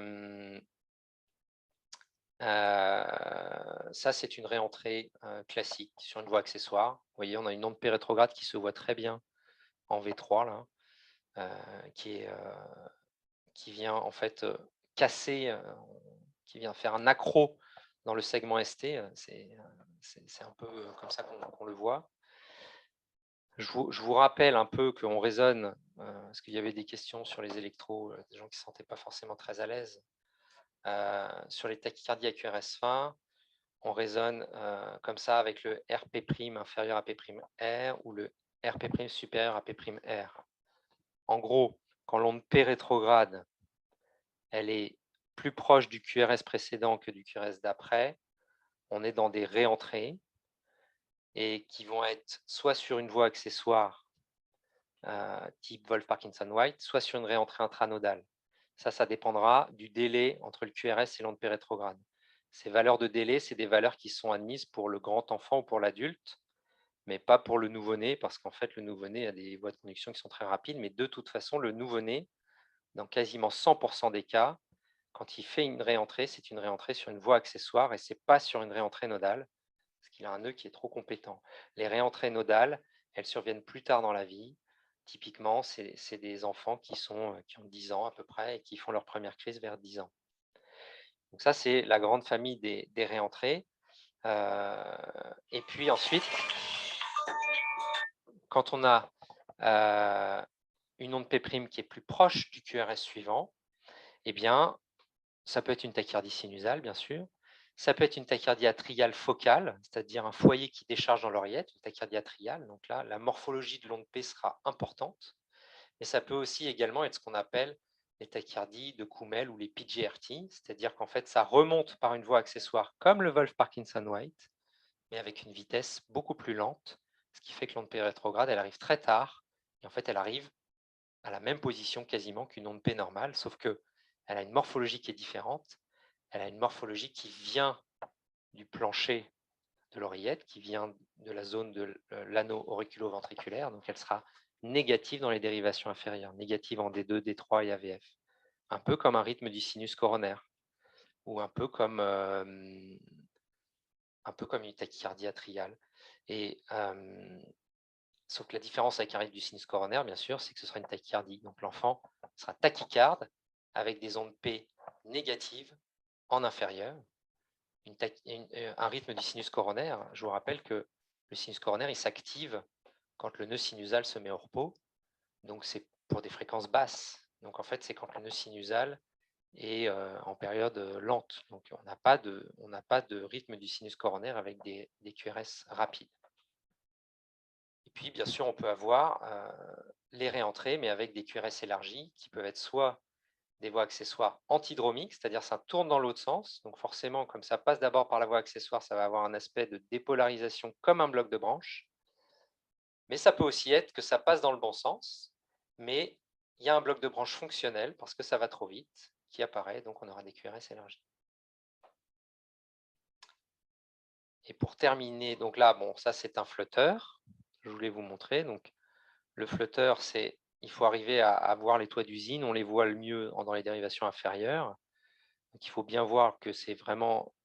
c'est une réentrée classique sur une voie accessoire. Vous voyez, on a une onde pérétrograde qui se voit très bien en V3, là, qui vient en fait casser, qui vient faire un accro dans le segment ST. C'est un peu comme ça qu'on le voit. Je vous rappelle un peu qu'on raisonne, parce qu'il y avait des questions sur les électros, des gens qui ne se sentaient pas forcément très à l'aise. Sur les tachycardies à QRS fin, on raisonne comme ça avec le RP' inférieur à P'(R) ou le RP' supérieur à P'(R). En gros, quand l'onde P rétrograde, elle est plus proche du QRS précédent que du QRS d'après, on est dans des réentrées et qui vont être soit sur une voie accessoire type Wolff-Parkinson-White, soit sur une réentrée intranodale. Ça dépendra du délai entre le QRS et l'onde P rétrograde. Ces valeurs de délai, c'est des valeurs qui sont admises pour le grand enfant ou pour l'adulte, mais pas pour le nouveau-né, parce qu'en fait, le nouveau-né a des voies de conduction qui sont très rapides, mais de toute façon, le nouveau-né, dans quasiment 100% des cas, quand il fait une réentrée, c'est une réentrée sur une voie accessoire et ce n'est pas sur une réentrée nodale, parce qu'il a un nœud qui est trop compétent. Les réentrées nodales, elles surviennent plus tard dans la vie. Typiquement, c'est des enfants qui ont 10 ans à peu près et qui font leur première crise vers 10 ans. Donc ça, c'est la grande famille des réentrées. Et puis ensuite, quand on a une onde P' qui est plus proche du QRS suivant, eh bien, ça peut être une tachycardie sinusale, bien sûr. Ça peut être une tachycardie atriale focale, c'est-à-dire un foyer qui décharge dans l'oreillette, une tachycardie atriale. Donc là, la morphologie de l'onde P sera importante. Mais ça peut aussi également être ce qu'on appelle les tachycardies de Kummel ou les PGRT, c'est-à-dire qu'en fait, ça remonte par une voie accessoire comme le Wolff-Parkinson-White, mais avec une vitesse beaucoup plus lente, ce qui fait que l'onde P rétrograde, elle arrive très tard, et en fait, elle arrive à la même position quasiment qu'une onde P normale, sauf qu'elle a une morphologie qui est différente. Elle a une morphologie qui vient du plancher de l'oreillette, qui vient de la zone de l'anneau auriculo-ventriculaire, donc elle sera négative dans les dérivations inférieures, négative en D2, D3 et AVF. Un peu comme un rythme du sinus coronaire, ou un peu comme une tachycardie atriale. Et sauf que la différence avec un rythme du sinus coronaire, bien sûr, c'est que ce sera une tachycardie. Donc l'enfant sera tachycarde avec des ondes P négatives en inférieur. Un rythme du sinus coronaire, je vous rappelle que le sinus coronaire, il s'active quand le nœud sinusal se met au repos. Donc c'est pour des fréquences basses. Donc en fait, c'est quand le nœud sinusal est en période lente. Donc on n'a pas de rythme du sinus coronaire avec des QRS rapides. Et puis, bien sûr, on peut avoir les réentrées, mais avec des QRS élargis, qui peuvent être soit des voies accessoires antidromiques, c'est-à-dire ça tourne dans l'autre sens. Donc forcément, comme ça passe d'abord par la voie accessoire, ça va avoir un aspect de dépolarisation comme un bloc de branche. Mais ça peut aussi être que ça passe dans le bon sens, mais il y a un bloc de branche fonctionnel, parce que ça va trop vite, qui apparaît, donc on aura des QRS élargis. Et pour terminer, donc là, bon, ça c'est un flotteur, je voulais vous montrer. Donc le flotteur, c'est, il faut arriver à voir les toits d'usine, on les voit le mieux dans les dérivations inférieures. Donc il faut bien voir que c'est vraiment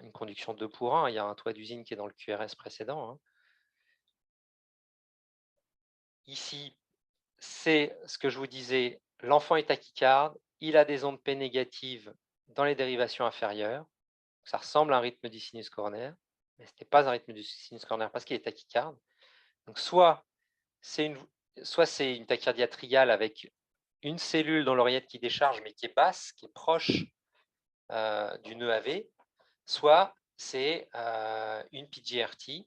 une conduction 2 pour 1. Il y a un toit d'usine qui est dans le QRS précédent, hein. Ici, c'est ce que je vous disais, l'enfant est tachycarde, il a des ondes P négatives dans les dérivations inférieures. Ça ressemble à un rythme du sinus coronaire, mais ce n'est pas un rythme du sinus coronaire parce qu'il est tachycarde. Donc soit c'est une tachycardie atriale avec une cellule dans l'oreillette qui décharge, mais qui est basse, qui est proche du nœud AV, soit c'est une PGRT,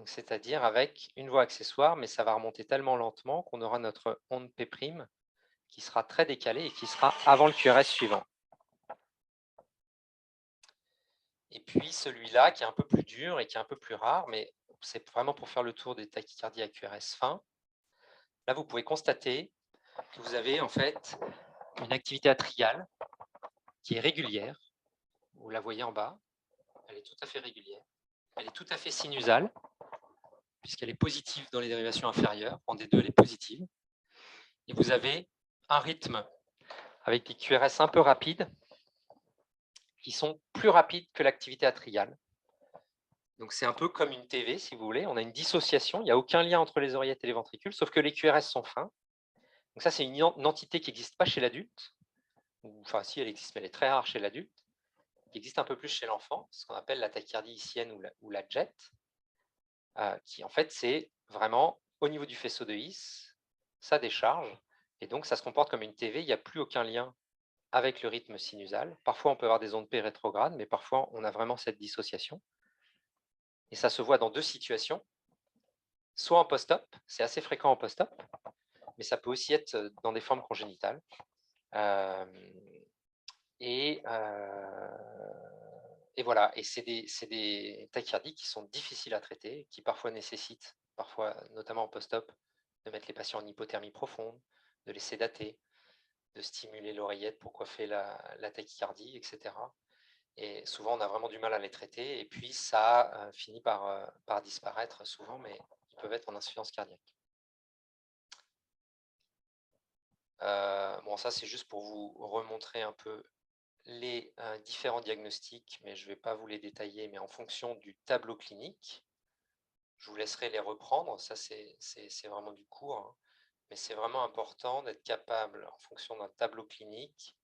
c'est-à-dire avec une voie accessoire, mais ça va remonter tellement lentement qu'on aura notre onde P' qui sera très décalée et qui sera avant le QRS suivant. Et puis celui-là qui est un peu plus dur et qui est un peu plus rare, mais c'est vraiment pour faire le tour des tachycardies à QRS fin. Là, vous pouvez constater que vous avez en fait une activité atriale qui est régulière. Vous la voyez en bas, elle est tout à fait régulière. Elle est tout à fait sinusale, puisqu'elle est positive dans les dérivations inférieures. En D2, elle est positive. Et vous avez un rythme avec des QRS un peu rapides, qui sont plus rapides que l'activité atriale. Donc c'est un peu comme une TV, si vous voulez. On a une dissociation, il n'y a aucun lien entre les oreillettes et les ventricules, sauf que les QRS sont fins. Donc ça, c'est une entité qui n'existe pas chez l'adulte. Enfin, si, elle existe, mais elle est très rare chez l'adulte. Qui existe un peu plus chez l'enfant, ce qu'on appelle la tachycardie ICN ou la JET, qui en fait, c'est vraiment au niveau du faisceau de His, ça décharge, et donc ça se comporte comme une TV, il n'y a plus aucun lien avec le rythme sinusal. Parfois, on peut avoir des ondes P rétrogrades, mais parfois, on a vraiment cette dissociation. Et ça se voit dans deux situations, soit en post-op, c'est assez fréquent en post-op, mais ça peut aussi être dans des formes congénitales. Et voilà, et c'est des tachycardies qui sont difficiles à traiter, qui parfois nécessitent, notamment en post-op, de mettre les patients en hypothermie profonde, de les sédater, de stimuler l'oreillette pour coiffer la tachycardie, etc. Et souvent, on a vraiment du mal à les traiter, et puis ça finit par disparaître souvent, mais ils peuvent être en insuffisance cardiaque. Bon, ça, c'est juste pour vous remontrer un peu les différents diagnostics, mais je ne vais pas vous les détailler, mais en fonction du tableau clinique, je vous laisserai les reprendre. Ça, c'est vraiment du cours, hein. Mais c'est vraiment important d'être capable, en fonction d'un tableau clinique,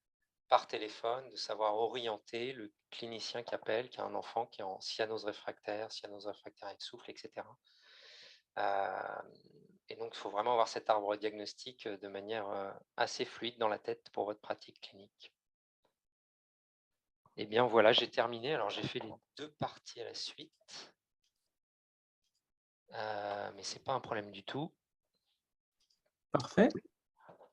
par téléphone, de savoir orienter le clinicien qui appelle, qui a un enfant qui est en cyanose réfractaire avec souffle, etc. Et donc, il faut vraiment avoir cet arbre diagnostique de manière assez fluide dans la tête pour votre pratique clinique. Eh bien, voilà, j'ai terminé. Alors, j'ai fait les 2 parties à la suite. Mais ce n'est pas un problème du tout. Parfait.